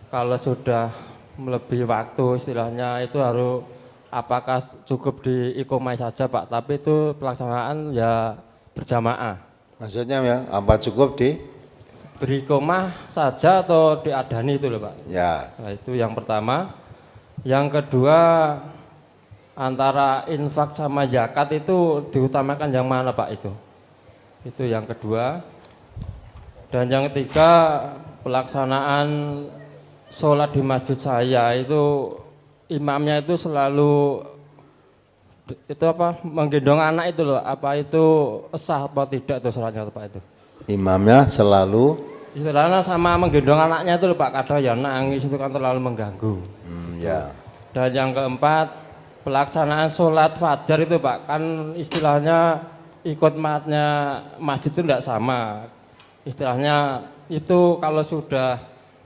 kalau sudah melebihi waktu istilahnya itu harus apakah cukup di iqomah saja Pak, tapi itu pelaksanaan ya berjamaah. Maksudnya ya, apa cukup di? Beriqomah saja atau diadani itu loh Pak? Ya. Nah, itu yang pertama. Yang kedua, antara infak sama zakat itu diutamakan yang mana Pak itu? Itu yang kedua. Dan yang ketiga, pelaksanaan sholat di masjid saya itu imamnya itu selalu itu apa menggendong anak itu loh, apa itu sah apa tidak itu sholatnya Pak itu? Imamnya selalu Istilahnya sama menggendong anaknya itu loh Pak, kadang ya nangis itu kan terlalu mengganggu. ya. Dan yang keempat, pelaksanaan sholat fajar itu Pak, kan istilahnya ikut matnya masjid itu tidak sama. Istilahnya itu kalau sudah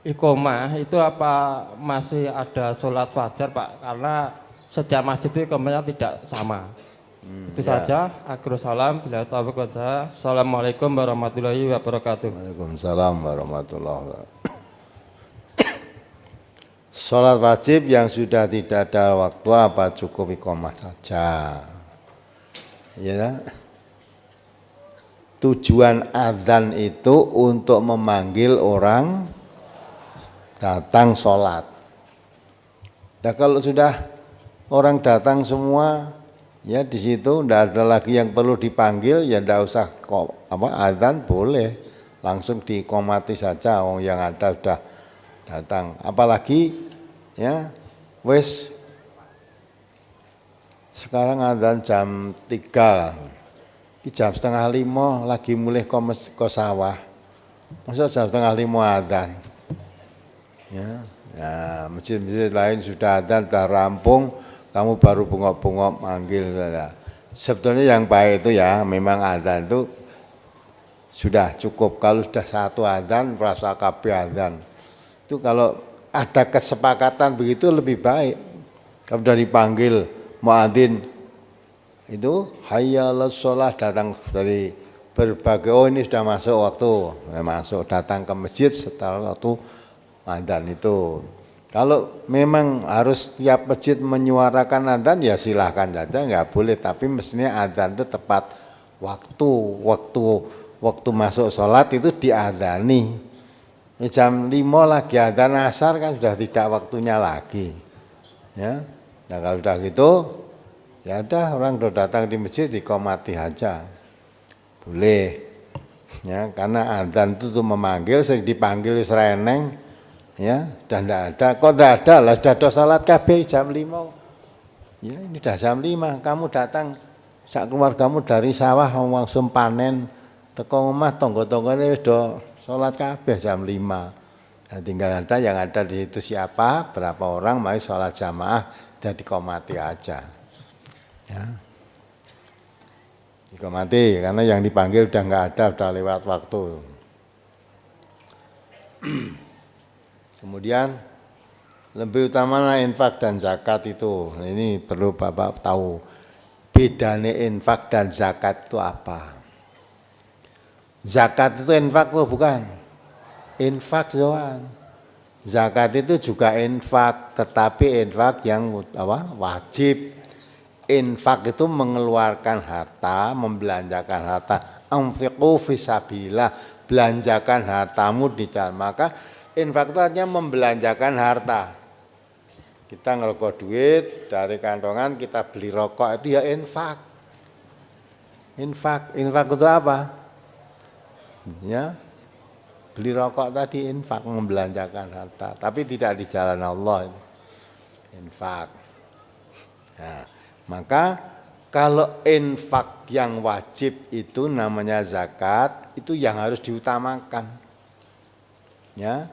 iqomah itu apa masih ada sholat fajar Pak? Karena setiap masjid itu iqomahnya tidak sama. Itu saja. Akhirul salam. Bila taufiq wal hidayah. Assalamualaikum warahmatullahi wabarakatuh. Waalaikumsalam warahmatullahi wabarakatuh. Sholat wajib yang sudah tidak ada waktu apa cukup iqomah saja? Ya. Tujuan adzan itu untuk memanggil orang datang sholat. Nah, kalau sudah orang datang semua, ya di situ tidak ada lagi yang perlu dipanggil, ya tidak usah adzan, boleh langsung diiqomati saja. Orang yang ada sudah datang. Apalagi ya wes sekarang adzan jam 3, di jam 4:30 lagi mulai ke sawah. Masa jam 4:30 adzan? Ya, masjid-masjid lain sudah adzan, sudah rampung, kamu baru bengok-bengok manggil. Sebetulnya yang baik itu ya memang adzan itu sudah cukup. Kalau sudah satu adzan, merasa kabeh adzan. Itu kalau ada kesepakatan begitu lebih baik. Kalau sudah dipanggil muadzin itu hayya 'alas shalah, datang dari berbagai, oh ini sudah masuk waktu, masuk, datang ke masjid setelah waktu adzan itu. Kalau memang harus tiap masjid menyuarakan adzan ya silahkan saja, nggak boleh, tapi mestinya adzan itu tepat waktu masuk sholat itu diadzani. Jam 5 lagi adzan asar kan sudah tidak waktunya lagi. Ya. Nah kalau sudah gitu, ya ada orang sudah datang di masjid diqomati aja. Boleh. Ya, karena adzan itu tuh memanggil, sing dipanggil wis reneng, ya, dan tidak ada. Kok tidak ada lah, sudah ada salat kabeh jam 5. Ya, ini sudah jam 5, kamu datang sak keluargamu dari sawah langsung panen, teko omah tangga-tanggane wis do sholat kabeh jam 5. Nah, tinggal ada yang ada di situ siapa, berapa orang, mari sholat jamaah, jadi diqomati aja. Ya. Diqomati, karena yang dipanggil udah nggak ada, udah lewat waktu. Kemudian lebih utama infak dan zakat itu. Ini perlu Bapak tahu. Bedanya infak dan zakat itu apa? Zakat itu infak tuh bukan? Infak Zohan. Zakat itu juga infak, tetapi infak yang wajib. Infak itu mengeluarkan harta, membelanjakan harta. Anfiqu fisabilillah, belanjakan hartamu di jalan. Maka infak itu artinya membelanjakan harta. Kita ngerokok duit dari kantongan, kita beli rokok, itu ya infak. Infak itu apa? Ya, beli rokok tadi infak, membelanjakan harta, tapi tidak di jalan Allah. Infak. Nah, maka kalau infak yang wajib itu namanya zakat, itu yang harus diutamakan. Ya,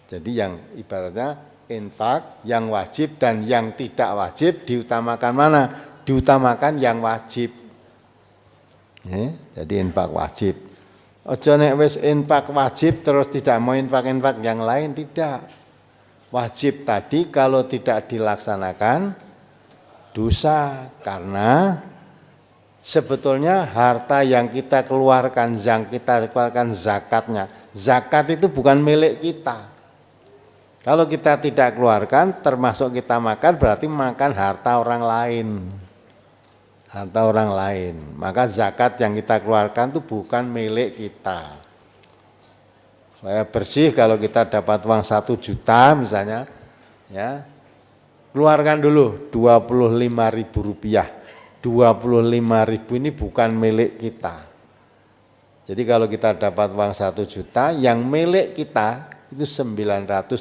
jadi yang ibaratnya infak yang wajib dan yang tidak wajib diutamakan mana? Diutamakan yang wajib. Ya, jadi infak wajib. Ojo nek wis infak wajib terus tidak mau infak-infak yang lain, tidak. Wajib tadi kalau tidak dilaksanakan dosa, karena sebetulnya harta yang kita keluarkan zakatnya. Zakat itu bukan milik kita. Kalau kita tidak keluarkan termasuk kita makan, berarti makan harta orang lain. Harta orang lain. Maka zakat yang kita keluarkan itu bukan milik kita. Saya bersih kalau kita dapat uang 1 juta misalnya, ya, keluarkan dulu 25.000 rupiah. 25.000 ini bukan milik kita. Jadi kalau kita dapat uang 1 juta, yang milik kita itu 975.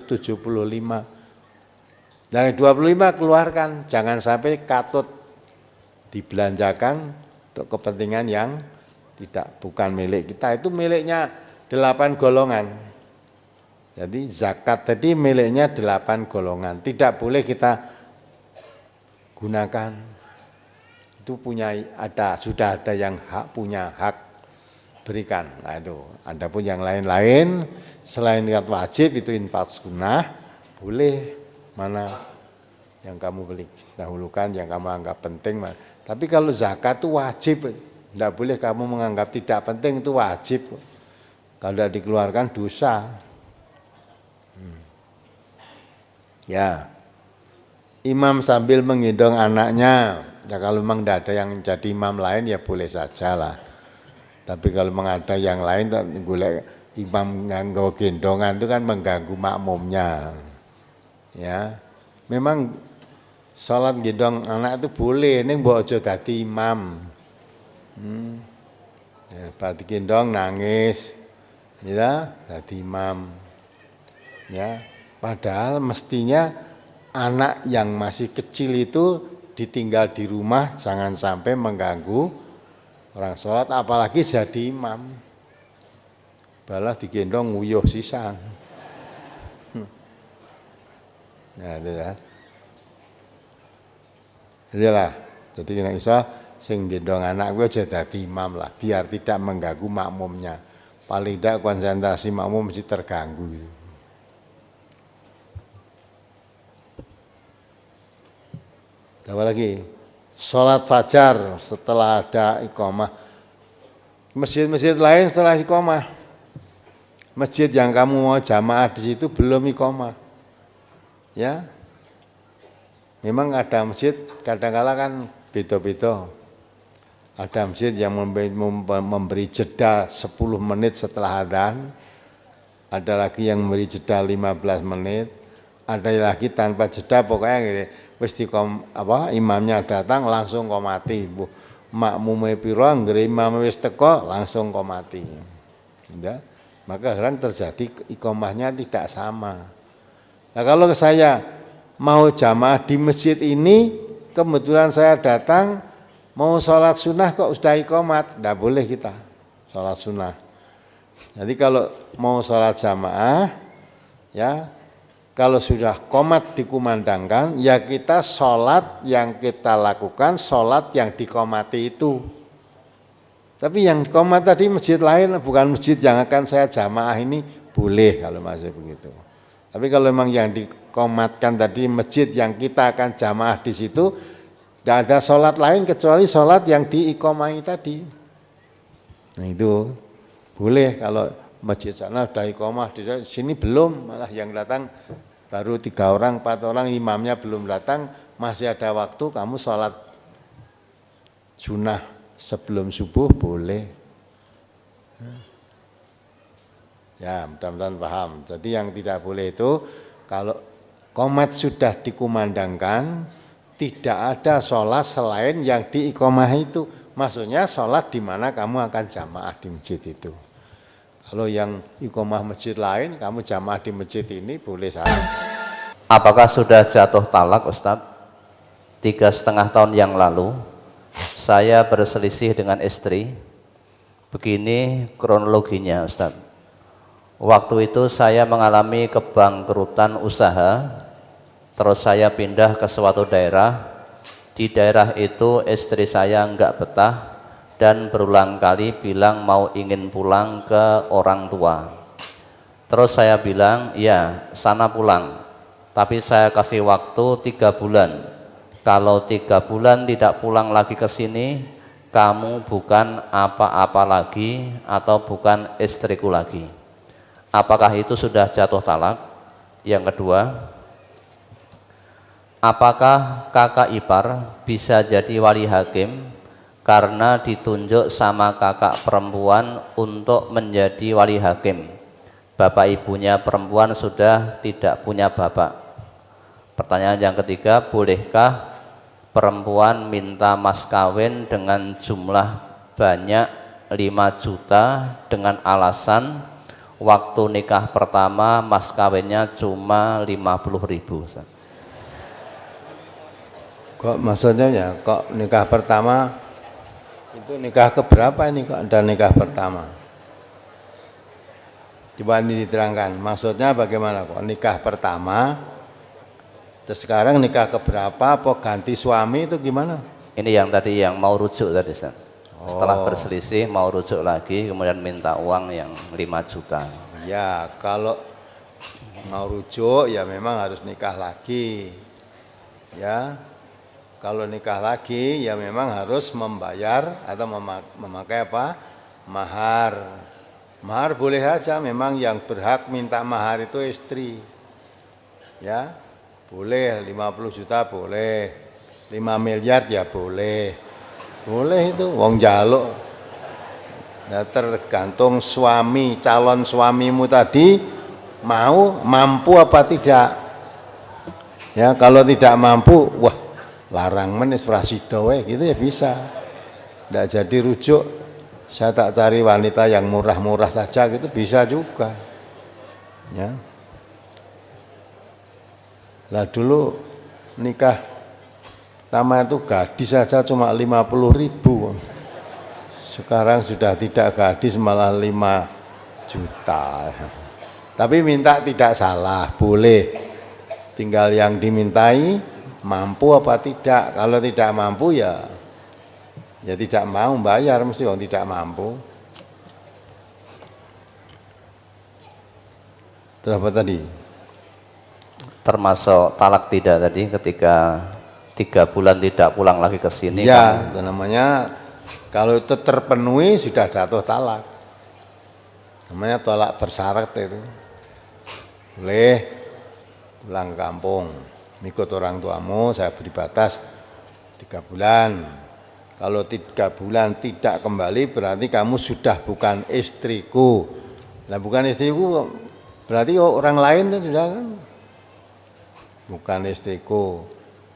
Dari 25 keluarkan, jangan sampai katut dibelanjakan untuk kepentingan yang bukan milik kita. Itu miliknya 8 golongan. Jadi zakat tadi miliknya 8 golongan. Tidak boleh kita gunakan. Itu sudah ada yang punya hak. berikan. Nah itu. Adapun yang lain-lain selain niat wajib itu infak sunnah, boleh mana yang kamu beli dahulukan, yang kamu anggap penting. Tapi kalau zakat itu wajib, tidak boleh kamu menganggap tidak penting, itu wajib. Kalau tidak dikeluarkan dosa. Ya, imam sambil menggendong anaknya. Ya kalau memang tidak ada yang jadi imam lain ya boleh saja lah. Tapi kalau memang ada yang lain, imam nganggo gendongan itu kan mengganggu makmumnya. Ya, memang sholat gendong anak itu boleh, ini mbok aja dadi imam. Ya, berarti gendong nangis, ya, dadi imam. Ya, padahal mestinya anak yang masih kecil itu ditinggal di rumah, jangan sampai mengganggu orang sholat, apalagi jadi imam. Balah digendong nguyuh sisan. Nah, itu ya. Itulah. Jadi nek iso sing gendong anak gue aja dadi imam lah, biar tidak mengganggu makmumnya. Paling tidak konsentrasi makmum mesti terganggu gitu. Apa lagi? Sholat fajar setelah ada iqamah. Masjid-masjid lain setelah iqamah. Masjid yang kamu mau jamaah di situ belum iqamah. Ya. Memang ada masjid kadang-kala kan beda-beda. Ada masjid yang memberi jeda 10 menit setelah adzan. Ada lagi yang memberi jeda 15 menit. Ada lagi tanpa jeda, pokoknya gini. Wis imamnya datang langsung qomati. Makmume pira anggere imam wis teko langsung qomati. Ya. Maka kadang terjadi iqamahnya tidak sama. Nah, kalau saya mau jamaah di masjid ini, kebetulan saya datang mau sholat sunnah kok sudah iqamat, tidak boleh kita sholat sunnah. Jadi kalau mau sholat jamaah, ya kalau sudah qomat dikumandangkan, ya kita sholat yang kita lakukan, sholat yang diqomati itu. Tapi yang qomat tadi masjid lain, bukan masjid yang akan saya jamaah ini, boleh kalau masih begitu. Tapi kalau memang yang dikomatkan tadi masjid yang kita akan jamaah di situ, tidak ada sholat lain kecuali sholat yang diiqomai tadi. Nah itu boleh kalau masjid sana sudah iqomah, di sini belum, malah yang datang baru 3 orang, 4 orang, imamnya belum datang, masih ada waktu, kamu sholat sunnah sebelum subuh boleh. Ya, mudah-mudahan paham. Jadi yang tidak boleh itu kalau qomat sudah dikumandangkan, tidak ada sholat selain yang diiqomah itu. Maksudnya sholat di mana kamu akan jamaah di masjid itu. Kalau yang iqomah masjid lain, kamu jamaah di masjid ini boleh saja. Apakah sudah jatuh talak, Ustadz? 3,5 tahun yang lalu, saya berselisih dengan istri. Begini kronologinya, Ustadz. Waktu itu saya mengalami kebangkrutan usaha, terus saya pindah ke suatu daerah. Di daerah itu istri saya enggak betah dan berulang kali bilang mau ingin pulang ke orang tua. Terus saya bilang, ya sana pulang, tapi saya kasih waktu 3 bulan. Kalau 3 bulan tidak pulang lagi ke sini, kamu bukan apa-apa lagi atau bukan istriku lagi. Apakah itu sudah jatuh talak? Yang kedua, apakah kakak ipar bisa jadi wali hakim karena ditunjuk sama kakak perempuan untuk menjadi wali hakim? Bapak ibunya perempuan sudah tidak punya bapak. Pertanyaan yang ketiga, bolehkah perempuan minta mas kawin dengan jumlah banyak 5 juta dengan alasan waktu nikah pertama mas kawinnya cuma 50.000? Kok maksudnya ya, kok nikah pertama itu nikah keberapa ini kok ada nikah pertama? Coba ini diterangkan, maksudnya bagaimana kok nikah pertama, terus sekarang nikah keberapa, apa ganti suami itu gimana? Ini yang tadi yang mau rujuk tadi, Ustaz. Setelah Oh. berselisih mau rujuk lagi, kemudian minta uang yang 5 juta. Ya, kalau mau rujuk ya memang harus nikah lagi. Ya. Kalau nikah lagi ya memang harus membayar atau memakai apa? Mahar. Mahar boleh aja, memang yang berhak minta mahar itu istri. Ya. Boleh 50 juta boleh. 5 miliar ya boleh. Boleh itu wong jaluk. Nah, tergantung suami, calon suamimu tadi mau mampu apa tidak. Ya, kalau tidak mampu, wah larang menis frasido gitu ya bisa. Tidak jadi rujuk, saya tak cari wanita yang murah-murah saja gitu bisa juga. Ya. Lah dulu nikah pertama itu gadis saja cuma 50.000. Sekarang sudah tidak gadis malah 5 juta. Tapi minta tidak salah, boleh. Tinggal yang dimintai mampu apa tidak. Kalau tidak mampu ya tidak mau bayar, mesti orang tidak mampu. Berapa tadi? Termasuk talak tidak tadi ketika 3 bulan tidak pulang lagi ke sini. Ya, itu namanya kalau itu terpenuhi sudah jatuh talak. Namanya tolak bersyarat itu. Boleh pulang ke kampung, ikut orang tuamu, saya beri batas 3 bulan. Kalau 3 bulan tidak kembali berarti kamu sudah bukan istriku. Nah bukan istriku berarti orang lain itu sudah kan bukan istriku.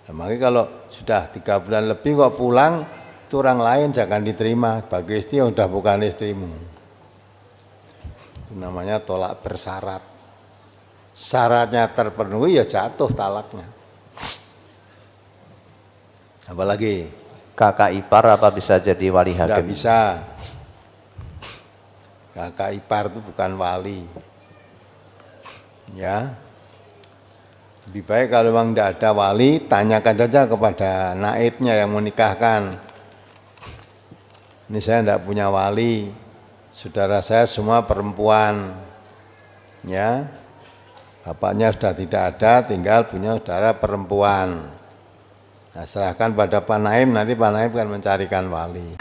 Nah, makanya kalau sudah 3 bulan lebih kok pulang itu orang lain jangan diterima sebagai istri yang sudah bukan istrimu. Itu namanya tolak bersyarat. Syaratnya terpenuhi ya jatuh talaknya. Apalagi Kakak ipar apa bisa jadi wali tidak hakim? bisa. Kakak ipar itu bukan wali. Ya. Lebih baik kalau memang tidak ada wali, tanyakan saja kepada naibnya yang menikahkan. Ini saya tidak punya wali, saudara saya semua perempuan. Ya. Bapaknya sudah tidak ada, tinggal punya saudara perempuan. Nah, serahkan pada Pak Naim, nanti Pak Naim akan mencarikan wali.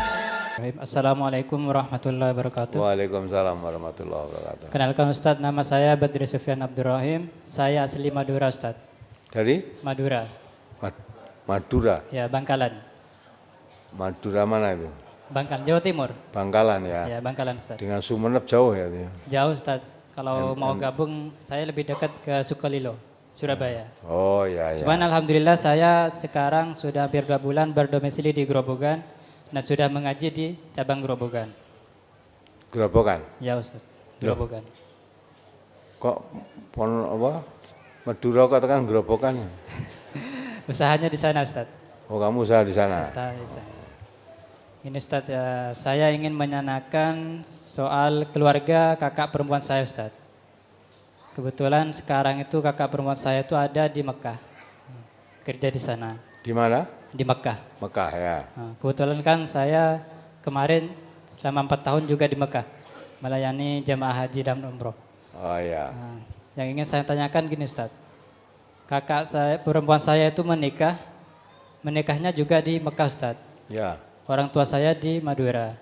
Assalamualaikum warahmatullahi wabarakatuh. Waalaikumsalam warahmatullahi wabarakatuh. Kenalkan Ustadz, nama saya Badri Sufyan Abdurrahim. Saya asli Madura Ustadz. Dari? Madura. Madura? Ya, Bangkalan. Madura mana itu? Bangkalan, Jawa Timur. Bangkalan ya? Ya, Bangkalan Ustadz. Dengan Sumeneb jauh ya itu? Jauh Ustadz. Kalau mau gabung, saya lebih dekat ke Sukolilo, Surabaya. Oh ya ya. Cuman alhamdulillah saya sekarang sudah hampir 2 bulan berdomisili di Grobogan dan sudah mengaji di cabang Grobogan. Gerobokan? Ya Ustadz, Loh. Grobogan. Kok pon apa? Madura katakan gerobokan? Usahanya di sana Ustadz. Oh kamu usaha di sana? Ini Ustadz, ya, saya ingin menanyakan soal keluarga kakak perempuan saya Ustadz. Kebetulan sekarang itu kakak perempuan saya itu ada di Mekah, kerja di sana. Di mana? Di Mekah. Mekah ya. Nah, kebetulan kan saya kemarin selama 4 tahun juga di Mekah, melayani jamaah haji dan umroh. Oh ya. Nah, yang ingin saya tanyakan gini Ustadz, kakak saya, perempuan saya itu menikahnya juga di Mekah Ustadz. Ya. Orang tua saya di Madura.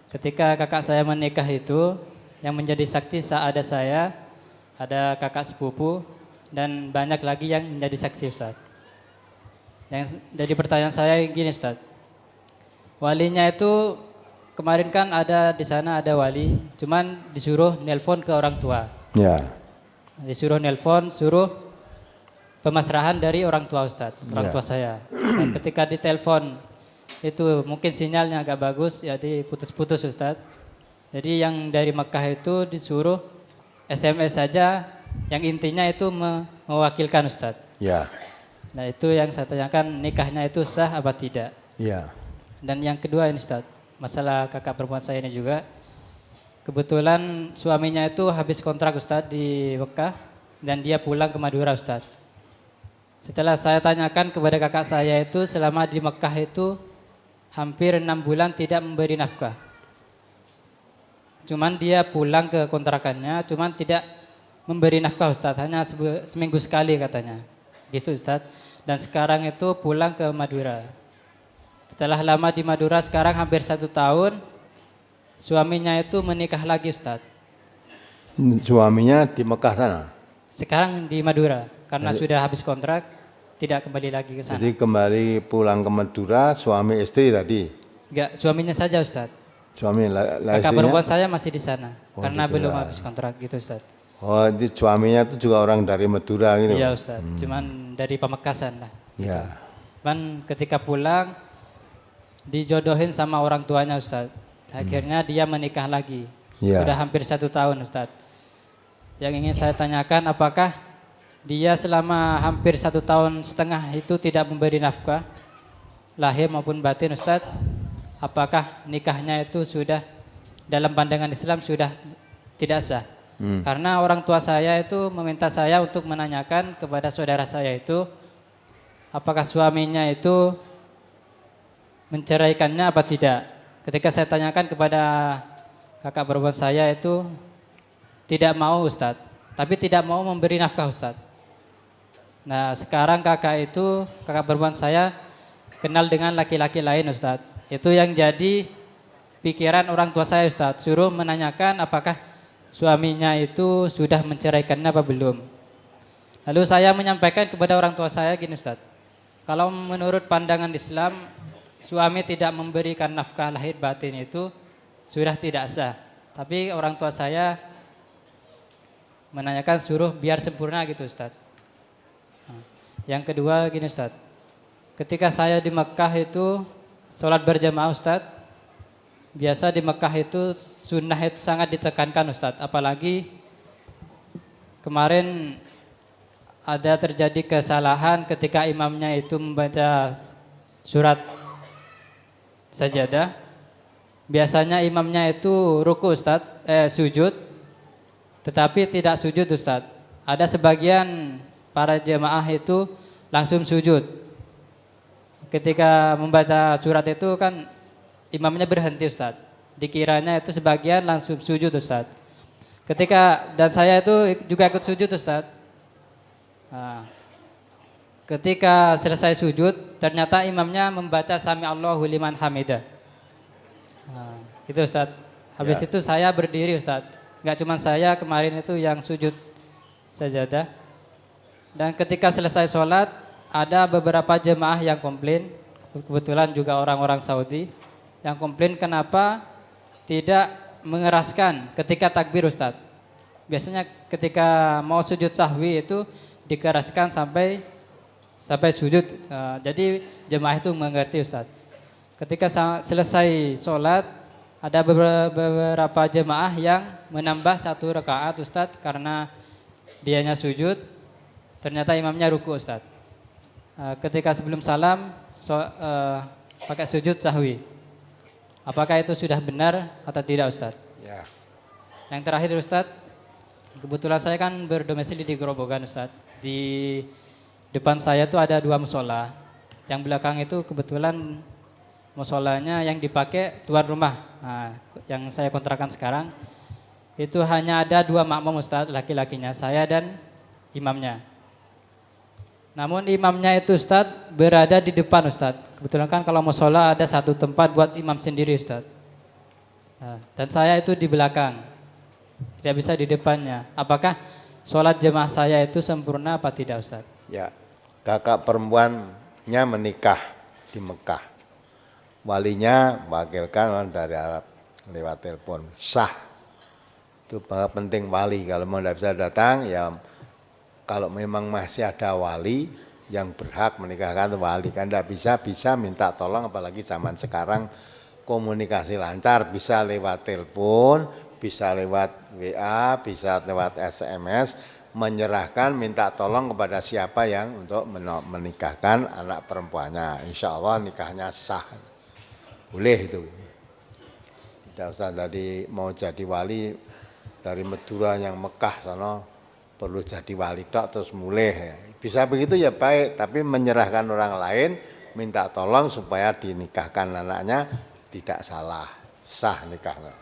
Ketika kakak saya menikah itu, yang menjadi saksi ada saya, ada kakak sepupu, dan banyak lagi yang menjadi saksi Ustadz. Yang jadi pertanyaan saya gini Ustadz, walinya itu kemarin kan ada di sana ada wali, cuman disuruh nelpon ke orang tua. Ya. Disuruh nelpon, suruh pemasrahan dari orang tua Ustadz, orang tua saya. Dan ketika ditelepon itu mungkin sinyalnya agak bagus, jadi putus-putus Ustadz. Jadi yang dari Mekah itu disuruh SMS saja, yang intinya itu mewakilkan Ustadz. Ya. Nah itu yang saya tanyakan, nikahnya itu sah apa tidak? Ya. Dan yang kedua ini Ustadz, masalah kakak perempuan saya ini juga. Kebetulan suaminya itu habis kontrak Ustadz di Mekah dan dia pulang ke Madura Ustadz. Setelah saya tanyakan kepada kakak saya itu selama di Mekah itu hampir 6 bulan tidak memberi nafkah. Cuman dia pulang ke kontrakannya, cuman tidak memberi nafkah Ustadz, hanya seminggu sekali katanya. Gitu Ustadz. Dan sekarang itu pulang ke Madura. Setelah lama di Madura, sekarang hampir 1 tahun, suaminya itu menikah lagi Ustadz. Suaminya di Mekah sana? Sekarang di Madura, karena sudah habis kontrak, tidak kembali lagi ke sana. Jadi kembali pulang ke Madura, suami istri tadi? Enggak, suaminya saja Ustadz. Suami Kakak istrinya? perempuan saya masih di sana, karena gitu belum ya. habis kontrak gitu Ustadz. Oh, ini suaminya itu juga orang dari Madura gitu? Iya Ustadz, cuman dari Pamekasan lah. Ya. Cuman ketika pulang, dijodohin sama orang tuanya Ustadz. Akhirnya dia menikah lagi. Ya. Sudah hampir 1 tahun Ustadz. Yang ingin saya tanyakan, apakah dia selama hampir 1,5 tahun itu tidak memberi nafkah, lahir maupun batin Ustadz? Apakah nikahnya itu sudah dalam pandangan Islam sudah tidak sah? Karena orang tua saya itu meminta saya untuk menanyakan kepada saudara saya itu, apakah suaminya itu menceraikannya apa tidak. Ketika saya tanyakan kepada kakak perempuan saya itu tidak mau Ustadz, tapi tidak mau memberi nafkah Ustadz. Nah sekarang kakak perempuan saya kenal dengan laki-laki lain Ustadz. Itu yang jadi pikiran orang tua saya Ustadz, suruh menanyakan apakah suaminya itu sudah menceraikannya apa belum. Lalu saya menyampaikan kepada orang tua saya gini Ustadz, kalau menurut pandangan Islam, suami tidak memberikan nafkah lahir batin itu sudah tidak sah. Tapi orang tua saya menanyakan suruh biar sempurna gitu Ustadz. Yang kedua gini Ustadz, ketika saya di Mekah itu sholat berjamaah Ustadz, biasa di Mekah itu sunnah itu sangat ditekankan Ustadz. Apalagi kemarin ada terjadi kesalahan ketika imamnya itu membaca surat sajadah. Biasanya imamnya itu ruku Ustadz, sujud, tetapi tidak sujud Ustadz. Ada sebagian para jemaah itu langsung sujud. Ketika membaca surat itu kan imamnya berhenti Ustadz. Dikiranya itu sebagian langsung sujud Ustadz. Dan saya itu juga ikut sujud Ustadz. Nah, ketika selesai sujud, ternyata imamnya membaca Sami Allahu liman hamidah. Nah, itu Ustadz. Habis itu saya berdiri Ustadz. Enggak cuma saya, kemarin itu yang sujud sajadah. Dan ketika selesai sholat, ada beberapa jemaah yang komplain. Kebetulan juga orang-orang Saudi yang komplain kenapa tidak mengeraskan ketika takbir Ustadz. Biasanya ketika mau sujud sahwi itu dikeraskan sampai sujud. Jadi jemaah itu mengerti Ustadz. Ketika selesai sholat, ada beberapa jemaah yang menambah 1 rakaat Ustadz karena dianya sujud, ternyata imamnya ruku Ustadz. Ketika sebelum salam pakai sujud sahwi. Apakah itu sudah benar atau tidak Ustadz? Ya. Yang terakhir Ustadz, kebetulan saya kan berdomisili di Grobogan Ustadz. Di depan saya tuh ada 2 musola. Yang belakang itu kebetulan musolanya yang dipakai tuan rumah. Nah, yang saya kontrakan sekarang itu hanya ada 2 makmum Ustadz, laki-lakinya saya dan imamnya. Namun imamnya itu Ustadz berada di depan Ustadz. Kebetulan kan kalau musola ada 1 tempat buat imam sendiri Ustadz. Nah, dan saya itu di belakang, tidak bisa di depannya. Apakah sholat jemaah saya itu sempurna apa tidak Ustadz? Ya, kakak perempuannya menikah di Mekah. Walinya wakilkan orang dari Arab lewat telepon, sah. Itu penting wali, kalau mau tidak bisa datang ya kalau memang masih ada wali yang berhak menikahkan itu wali. Kan tidak bisa minta tolong, apalagi zaman sekarang komunikasi lancar, bisa lewat telepon, bisa lewat WA, bisa lewat SMS, menyerahkan minta tolong kepada siapa yang untuk menikahkan anak perempuannya. Insya Allah nikahnya sah. Boleh itu. Tidak usah tadi mau jadi wali dari Madura yang Mekah sana perlu jadi wali tok terus mulai. Bisa begitu ya baik, tapi menyerahkan orang lain minta tolong supaya dinikahkan anaknya tidak salah, sah nikahnya.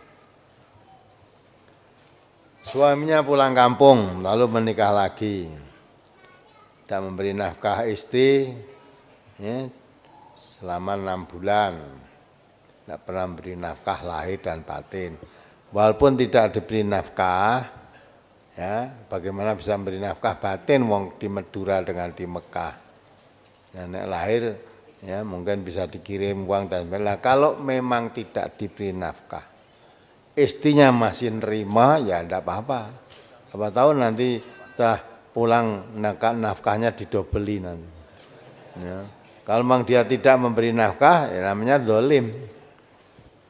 Suaminya pulang kampung lalu menikah lagi, tidak memberi nafkah istri ya, selama 6 bulan, tidak pernah memberi nafkah lahir dan batin. Walaupun tidak diberi nafkah, ya bagaimana bisa memberi nafkah batin wong di Madura dengan di Mekah. Ya, nek lahir ya mungkin bisa dikirim uang dan sebagainya. Kalau memang tidak diberi nafkah, istrinya masih nerima ya tidak apa-apa. Apa tahu nanti setelah pulang nafkahnya didobeli nanti. Ya. Kalau memang dia tidak memberi nafkah, ya namanya zalim.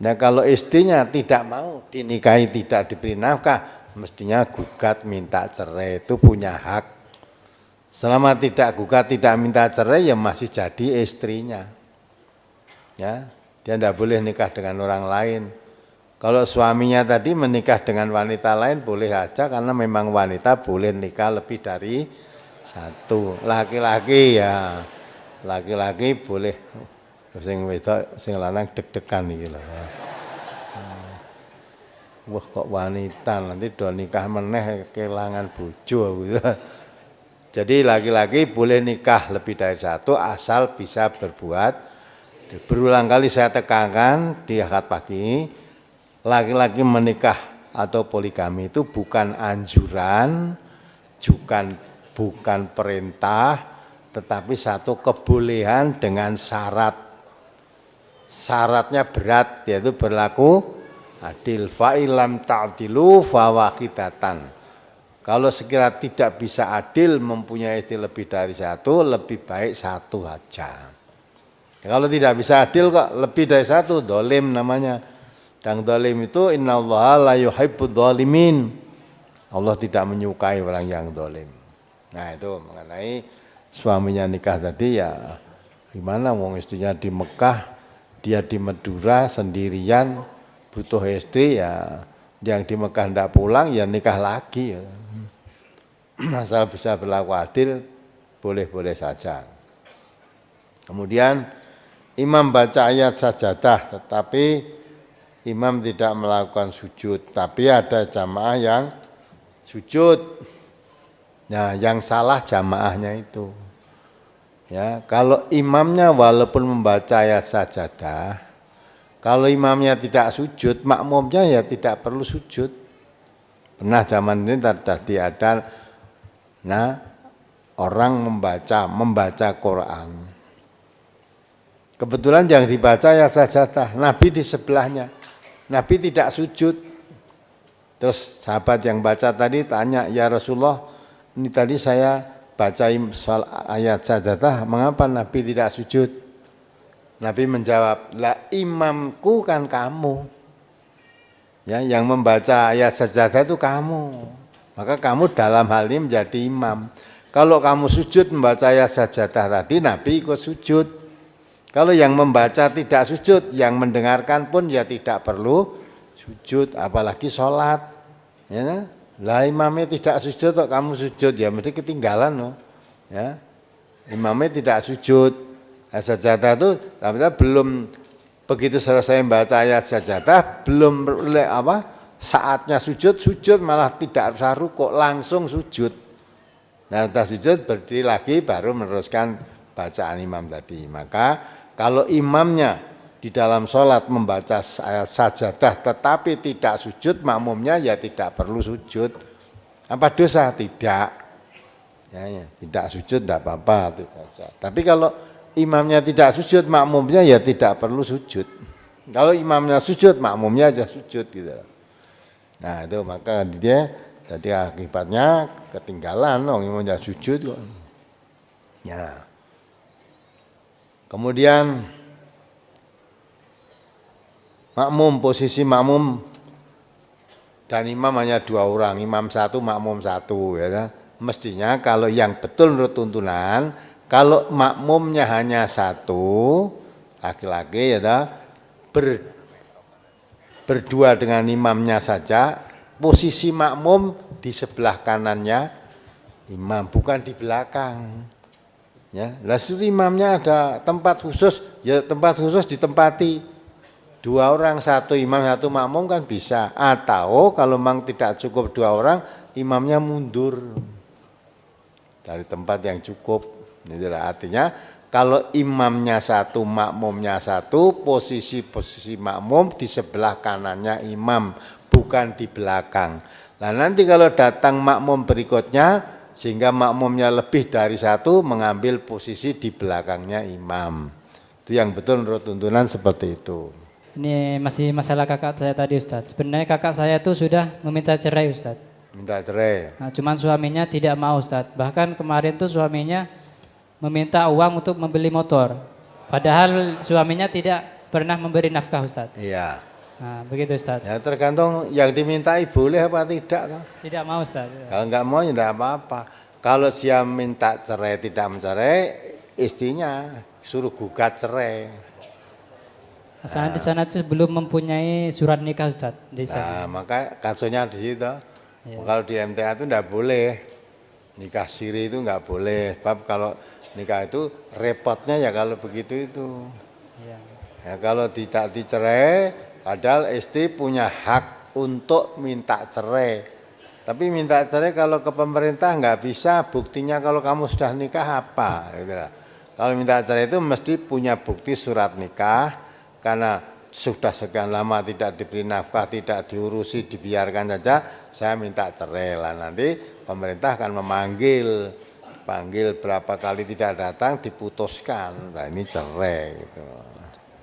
Nah kalau istrinya tidak mau dinikahi tidak diberi nafkah, mestinya gugat minta cerai, itu punya hak. Selama tidak gugat tidak minta cerai ya masih jadi istrinya. Ya, dia tidak boleh nikah dengan orang lain. Kalau suaminya tadi menikah dengan wanita lain boleh aja karena memang wanita boleh nikah lebih dari satu. Laki-laki ya, laki-laki boleh. Sing wedok sing lanang deg-degan iki lho. Wah kok wanita nanti do nikah meneh kelangan bojo gitu. Jadi laki-laki boleh nikah lebih dari satu asal bisa berbuat. Berulang kali saya tekankan di akad pagi, laki-laki menikah atau poligami itu bukan anjuran, bukan perintah, tetapi satu kebolehan dengan syarat. Syaratnya berat, yaitu berlaku adil. Fa'ilam ta'dilu fawaqidatan. Kalau sekiranya tidak bisa adil mempunyai istri lebih dari satu, lebih baik satu saja. Kalau tidak bisa adil kok lebih dari satu, dolim namanya. Dan dolim itu innallaha la yuhibbudz dzalimin. Allah tidak menyukai orang yang dolim. Nah itu mengenai suaminya nikah tadi ya gimana wong istrinya di Mekah, dia di Madura sendirian butuh istri ya, yang di Mekah tidak pulang ya nikah lagi ya. Asal bisa berlaku adil boleh-boleh saja. Kemudian imam baca ayat sajadah tetapi imam tidak melakukan sujud, tapi ada jamaah yang sujud. Nah, yang salah jamaahnya itu. Ya, kalau imamnya walaupun membaca ayat sajadah, kalau imamnya tidak sujud, makmumnya ya tidak perlu sujud. Pernah zaman ini tadi ada orang membaca Quran. Kebetulan yang dibaca ayat sajadah, Nabi di sebelahnya. Nabi tidak sujud. Terus sahabat yang baca tadi tanya, "Ya Rasulullah, ini tadi saya baca ayat sajadah, mengapa Nabi tidak sujud?" Nabi menjawab, "Lah imamku kan kamu. Ya, yang membaca ayat sajadah itu kamu. Maka kamu dalam hal ini menjadi imam. Kalau kamu sujud membaca ayat sajadah tadi, Nabi ikut sujud. Kalau yang membaca tidak sujud, yang mendengarkan pun ya tidak perlu sujud, apalagi sholat. Ya, lah imamnya tidak sujud, kok kamu sujud ya mesti ketinggalan loh. Ya, imamnya tidak sujud. Ayat sajadah itu, tapi belum begitu selesai membaca ayat sajadah, belum saatnya sujud malah tidak usah rukuk, langsung sujud. Nah, setelah sujud berdiri lagi baru meneruskan bacaan imam tadi. Maka kalau imamnya di dalam sholat membaca ayat sajadah tetapi tidak sujud, makmumnya ya tidak perlu sujud. Apa dosa? Tidak. Ya, tidak sujud tidak apa-apa. Tapi kalau imamnya tidak sujud, makmumnya ya tidak perlu sujud. Kalau imamnya sujud, makmumnya aja sujud gitu. Nah itu maka dia jadi akibatnya ketinggalan orang imamnya sujud kok. Ya. Kemudian makmum, posisi makmum dan imam hanya 2 orang, imam 1, makmum 1 ya. Mestinya kalau yang betul menurut tuntunan, kalau makmumnya hanya 1 laki-laki ya berdua dengan imamnya saja, posisi makmum di sebelah kanannya imam, bukan di belakang. Ya, lah imamnya ada tempat khusus, ya tempat khusus ditempati 2 orang, 1 imam 1 makmum kan bisa. Atau kalau memang tidak cukup 2 orang, imamnya mundur dari tempat yang cukup. Itulah artinya kalau imamnya 1, makmumnya 1, posisi makmum di sebelah kanannya imam, bukan di belakang. Nah nanti kalau datang makmum berikutnya, sehingga makmumnya lebih dari 1, mengambil posisi di belakangnya imam. Itu yang betul menurut tuntunan seperti itu. Ini masih masalah kakak saya tadi Ustadz. Sebenarnya kakak saya tuh sudah meminta cerai Ustadz. Minta cerai. Nah, cuman suaminya tidak mau Ustadz. Bahkan kemarin tuh suaminya meminta uang untuk membeli motor. Padahal suaminya tidak pernah memberi nafkah Ustadz. Iya. Nah, begitu Ustadz. Ya tergantung yang dimintai boleh apa tidak. Toh? Tidak mau Ustadz. Kalau nggak mau ya tidak apa-apa. Kalau dia minta cerai tidak mencerai, istrinya suruh gugat cerai. Asalnya di sana tuh belum mempunyai surat nikah Ustadz. Di sana. Nah, maka kasusnya di situ. Ya. Kalau di MTA itu tidak boleh. Nikah siri itu nggak boleh. Sebab kalau nikah itu repotnya ya kalau begitu itu. Ya. Ya kalau tidak dicerai, padahal istri punya hak untuk minta cerai. Tapi minta cerai kalau ke pemerintah nggak bisa, buktinya kalau kamu sudah nikah apa? Gitu lah. Kalau minta cerai itu mesti punya bukti surat nikah, karena sudah sekian lama tidak diberi nafkah, tidak diurusi, dibiarkan saja, saya minta cerai lah. Nanti pemerintah akan panggil berapa kali tidak datang, diputuskan. Nah ini cerai gitu.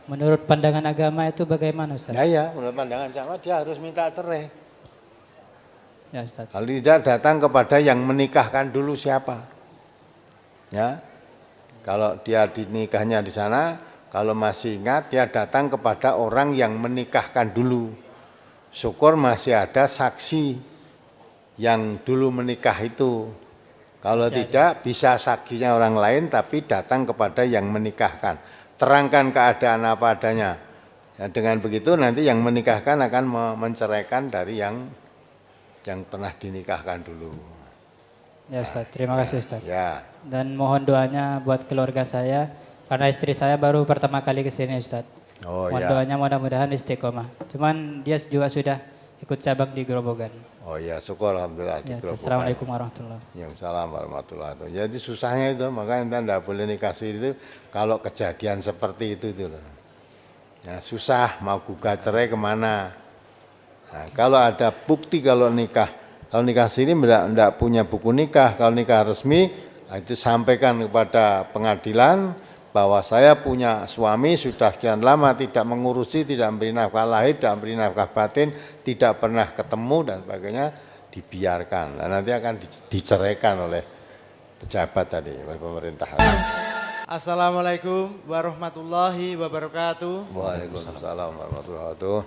Menurut pandangan agama itu bagaimana Ustaz? Ya, menurut pandangan sama dia harus minta cerai. Ya Ustaz. Kalau tidak datang kepada yang menikahkan dulu siapa. Ya, kalau dia dinikahnya di sana, kalau masih ingat dia datang kepada orang yang menikahkan dulu. Syukur masih ada saksi yang dulu menikah itu. Kalau tidak bisa saksinya orang lain tapi datang kepada yang menikahkan. Terangkan keadaan apa adanya. Ya, dengan begitu nanti yang menikahkan akan menceraikan dari yang pernah dinikahkan dulu. Ya Ustaz, terima kasih Ustaz. Ya. Dan mohon doanya buat keluarga saya, karena istri saya baru pertama kali ke sini Ustaz. Oh Mohon ya. doanya mudah-mudahan istiqomah. Cuman dia juga sudah ikut cabang di Grobogan. Oh ya, syukur alhamdulillah Ya, di Grobogan. Assalamualaikum warahmatullahi wabarakatuh. Waalaikumsalam warahmatullahi wabarakatuh. Jadi susahnya itu, makanya anda tidak boleh nikah siri itu kalau kejadian seperti itu. Ya, susah mau gugat cerai kemana. Nah, kalau ada bukti kalau nikah siri tidak punya buku nikah, kalau nikah resmi itu sampaikan kepada pengadilan bahwa saya punya suami sudah sekian lama tidak mengurusi, tidak memberi nafkah lahir, tidak memberi nafkah batin, tidak pernah ketemu dan sebagainya, dibiarkan. Nah, nanti akan diceraikan oleh pejabat tadi, oleh pemerintah. Assalamualaikum warahmatullahi wabarakatuh. Waalaikumsalam warahmatullahi wabarakatuh.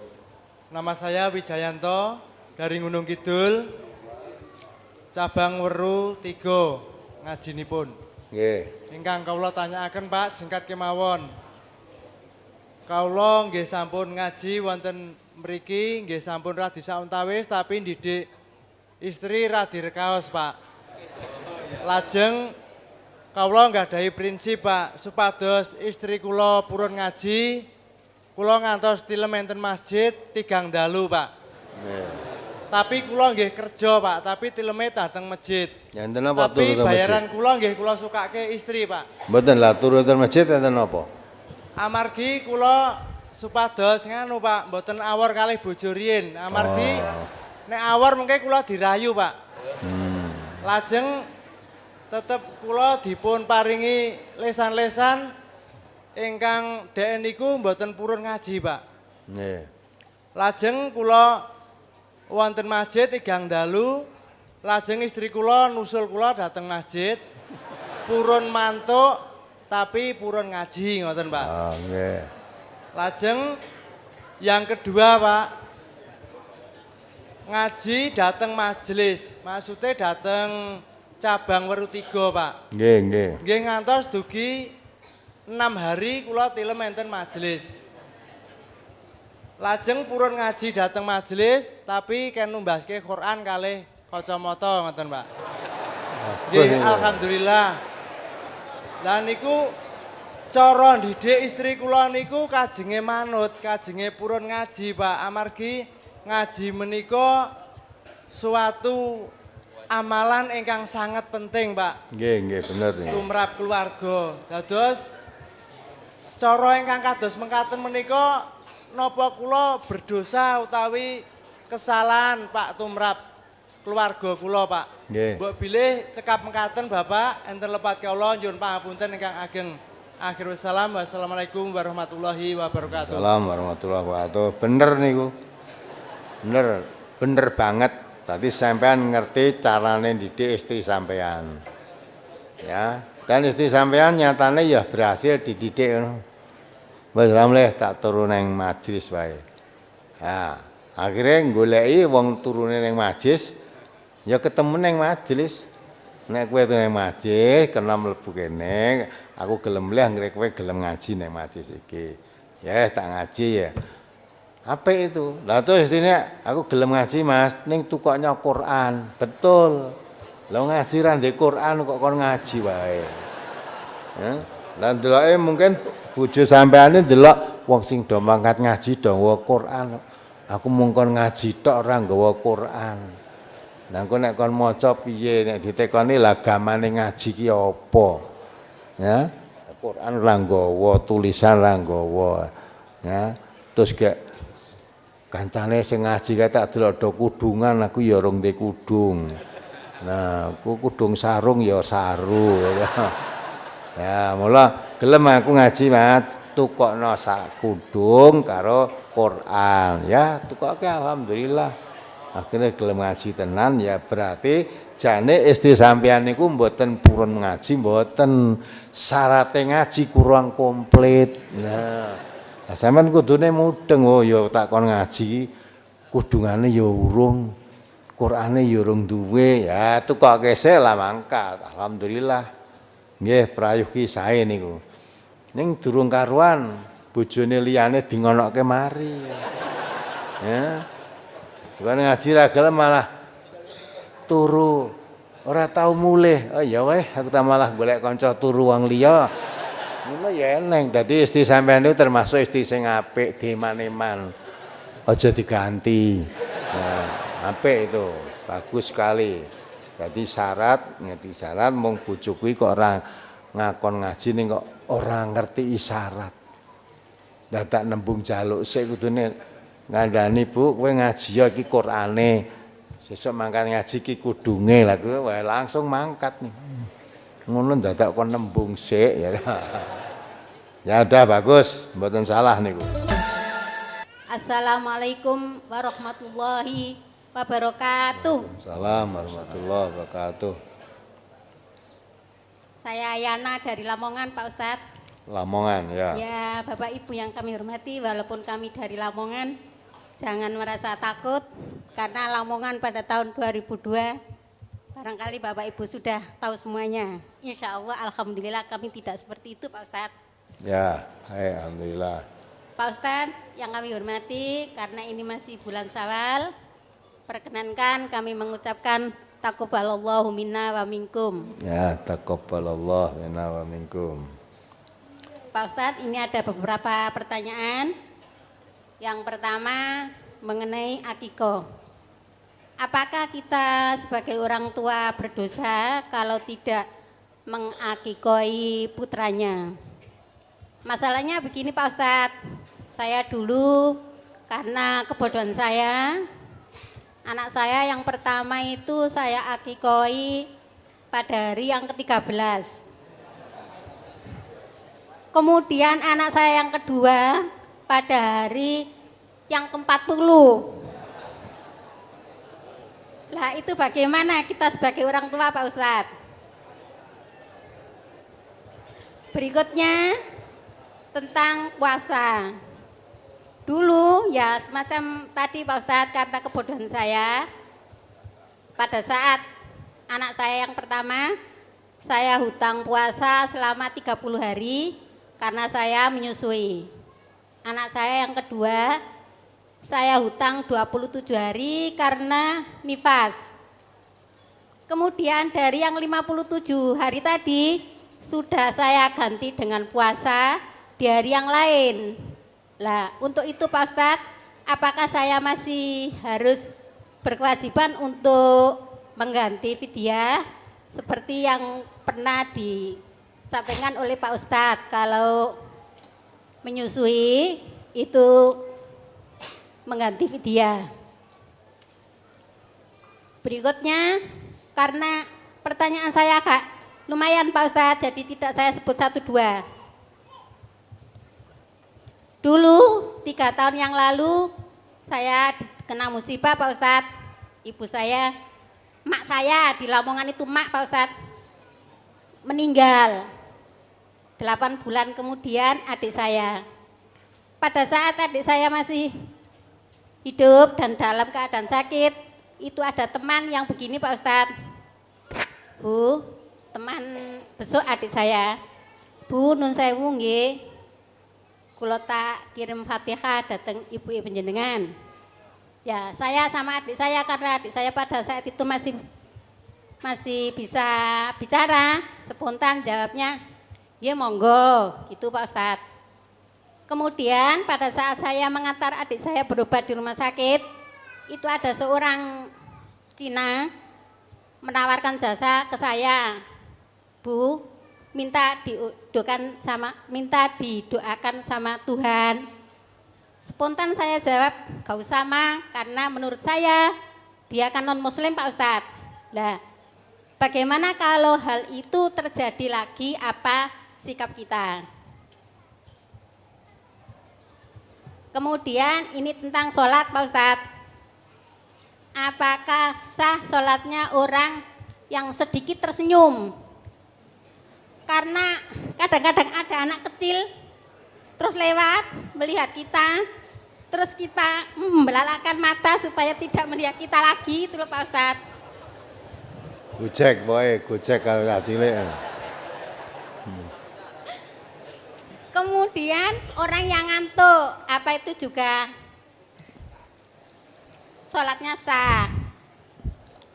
Nama saya Wijayanto dari Gunung Kidul, cabang Weru 3, ngajinipun. Nggih. Ingkang kawula tanyakaken Pak, singkat kemawon. Kawula nggih sampun ngaji wonten mriki, nggih sampun radi sauntawis tapi ndidik istri radi rekaos Pak. Lajeng kawula nggadahi prinsip Pak, supados istri kula purun ngaji, kula ngantos tilem enten masjid 3 dalu Pak. Nggih. Tapi kula nggih kerja Pak, tapi tileme dateng masjid. Ya enten apa Tapi turu bayaran masjid? kula nggih kula sukake istri Pak. Mboten lah turu teng masjid enten apa? Amargi kula supados nganu Pak, mboten awor kalih bojo riyin. Amargi nek awor mengke kula dirayu Pak. Lajeng tetep kula dipun paringi lesan-lesan ingkang dhek niku mboten purun ngaji Pak. Nggih. Lajeng kula wonten masjid 3 dalu, lajeng istri kula nusul kula dateng masjid, purun mantuk tapi purun ngaji ngoten Pak. Ah, nggih. Lajeng yang kedua Pak, ngaji dateng majelis, maksudnya dateng cabang Weru 3 Pak. Nggih, nggih. Nggih ngantos dugi 6 hari kula tilem enten majelis. Lajeng purun ngaji dateng majelis tapi ken numbaske Quran kalih kacamata ngoten Pak. Nggih alhamdulillah. Lah niku cara ndidik istri kula niku kajenge manut, kajenge purun ngaji, Pak. Amargi ngaji menika suatu amalan ingkang sangat penting, Pak. Nggih, bener nih. Tumrap keluarga. Dados cara ingkang kados mengkaten menika napa kula berdosa utawi kesalahan Pak tumrap keluarga kula, Pak. Nggih. Mbok bilih cekap mengkaten Bapak enten lepat kawula nyuwun pangapunten ingkang ageng. Akhirul salam. Wassalamualaikum warahmatullahi wabarakatuh. Assalamualaikum warahmatullahi wabarakatuh. Bener niku. Bener banget. Tadi sampean ngerti carane didik istri sampean. Ya, dan istri sampean nyatane ya berhasil dididik ngono. Wis ra mleh tak turu nang majelis wae. Ya, akhirnya goleki wong turune nang majelis ya ketemu nang majelis. Nek kowe tuh nang majelis kena mlebu kene, aku gelem mleh anggere kowe gelem ngaji nang majelis iki. Ya tak ngaji ya. Apa itu? Lah terus istrinya, aku gelem ngaji Mas, ning tukoknya Quran. Betul. Lah ngaji ra ndek Quran kok kon ngaji wae. Ya. Lah ndeloke mungkin bojo sampeane ndelok wong sing do mangkat ngaji do nggawa Quran. Aku mung kon ngaji tok ora nggawa Quran. Lah engko nek kon maca piye nek ditekoni lah gamane ngaji ki apa? Ya. Quran ora nggawa, tulisan ora nggawa. Ya. Terus gak kancane sing ngaji kae tak delok do kudungan aku ya rong ndek kudung. Nah, aku kudung sarung ya saru ya. Ya, mula gelem aku ngaji Mas, tukokno sak kudung karo Quran. Ya, tukoke alhamdulillah. Akhirnya gelem ngaji tenan ya berarti jane istri sampean niku mboten purun ngaji, mboten syarate ngaji kurang komplit. Nah, sampean kudune mudeng oh ya tak kon ngaji kudungane ya urung Qur'ane ya urung duwe ya tukoke sik lah mangkat alhamdulillah nggih prayogi sae niku ning durung karuan bojone liyane dingonokke mari ya bukan ngaji ra gelem malah turu ora tau mulih oh ya weh aku tak malah golek kanca turu wong liya. Mula ya eneng, dadi istri sampean itu termasuk istri sing apik, diman-iman. Aja diganti. Nah, apik itu, bagus sekali. Jadi syarat mung bojo kuwi kok ora ngakon ngaji ning kok ora ngerti isyarat. Dadak nembung jaluk sik kudune ngandani Bu, kowe ngaji ya iki Qur'ane. Sesuk mangkat ngaji iki kudunge. Lah kowe wae langsung mangkat nih. Ngono dadak kon nembung sik ya. Ya udah bagus, mboten salah niku. Assalamualaikum warahmatullahi wabarakatuh. Waalaikumsalam warahmatullahi wabarakatuh. Saya Yana dari Lamongan, Pak Ustadz. Lamongan ya. Ya, Bapak Ibu yang kami hormati, walaupun kami dari Lamongan, jangan merasa takut karena Lamongan pada tahun 2002 barangkali Bapak Ibu sudah tahu semuanya. Insya Allah, alhamdulillah kami tidak seperti itu, Pak Ustadz. Ya, hai alhamdulillah. Pak Ustadz yang kami hormati, karena ini masih bulan Syawal, perkenankan kami mengucapkan taqabbalallahu minna wa minkum. Ya, taqabbalallahu minna wa minkum. Pak Ustadz, ini ada beberapa pertanyaan. Yang pertama mengenai akikoh. Apakah kita sebagai orang tua berdosa kalau tidak mengakikoi putranya? Masalahnya begini Pak Ustadz, saya dulu karena kebodohan saya, anak saya yang pertama itu saya akikoi pada hari yang ke-13. Kemudian anak saya yang kedua pada hari yang ke-40. Lah itu bagaimana kita sebagai orang tua Pak Ustadz? Berikutnya tentang puasa. Dulu ya semacam tadi Pak Ustadz, karena kebodohan saya, pada saat anak saya yang pertama saya hutang puasa selama 30 hari karena saya menyusui. Anak saya yang kedua saya hutang 27 hari karena nifas. Kemudian dari yang 57 hari tadi sudah saya ganti dengan puasa di hari yang lain. Lah, untuk itu Pak Ustadz, apakah saya masih harus berkewajiban untuk mengganti fidyah seperti yang pernah disampaikan oleh Pak Ustadz kalau menyusui itu mengganti fidyah. Berikutnya, karena pertanyaan saya Kak lumayan Pak Ustadz, jadi tidak saya sebut 1-2. Dulu 3 tahun yang lalu saya kena musibah Pak Ustadz. Ibu saya, mak saya di Lamongan itu mak Pak Ustadz, meninggal. 8 bulan kemudian adik saya. Pada saat adik saya masih hidup dan dalam keadaan sakit, itu ada teman yang begini Pak Ustadz. Bu, teman besok adik saya. Bu, nun sewu nggih. Kula tak kirim Fatihah datang ibu panjenengan. Ya, saya sama adik saya karena adik saya pada saat itu masih bisa bicara, spontan jawabnya, "Ya monggo," gitu Pak Ustadz. Kemudian pada saat saya mengantar adik saya berobat di rumah sakit, itu ada seorang Cina menawarkan jasa ke saya. Bu, minta didoakan sama Tuhan. Spontan saya jawab, gak usah Ma, karena menurut saya dia kan non muslim Pak Ustadz. Nah, bagaimana kalau hal itu terjadi lagi, apa sikap kita? Kemudian ini tentang sholat Pak Ustadz. Apakah sah sholatnya orang yang sedikit tersenyum? Karena kadang-kadang ada anak kecil terus lewat melihat kita, terus kita membelalakkan mata supaya tidak melihat kita lagi, itu loh Pak Ustadz. Gojek boy, gojek kalau nggak cilik. Kemudian orang yang ngantuk, apa itu juga sholatnya sah.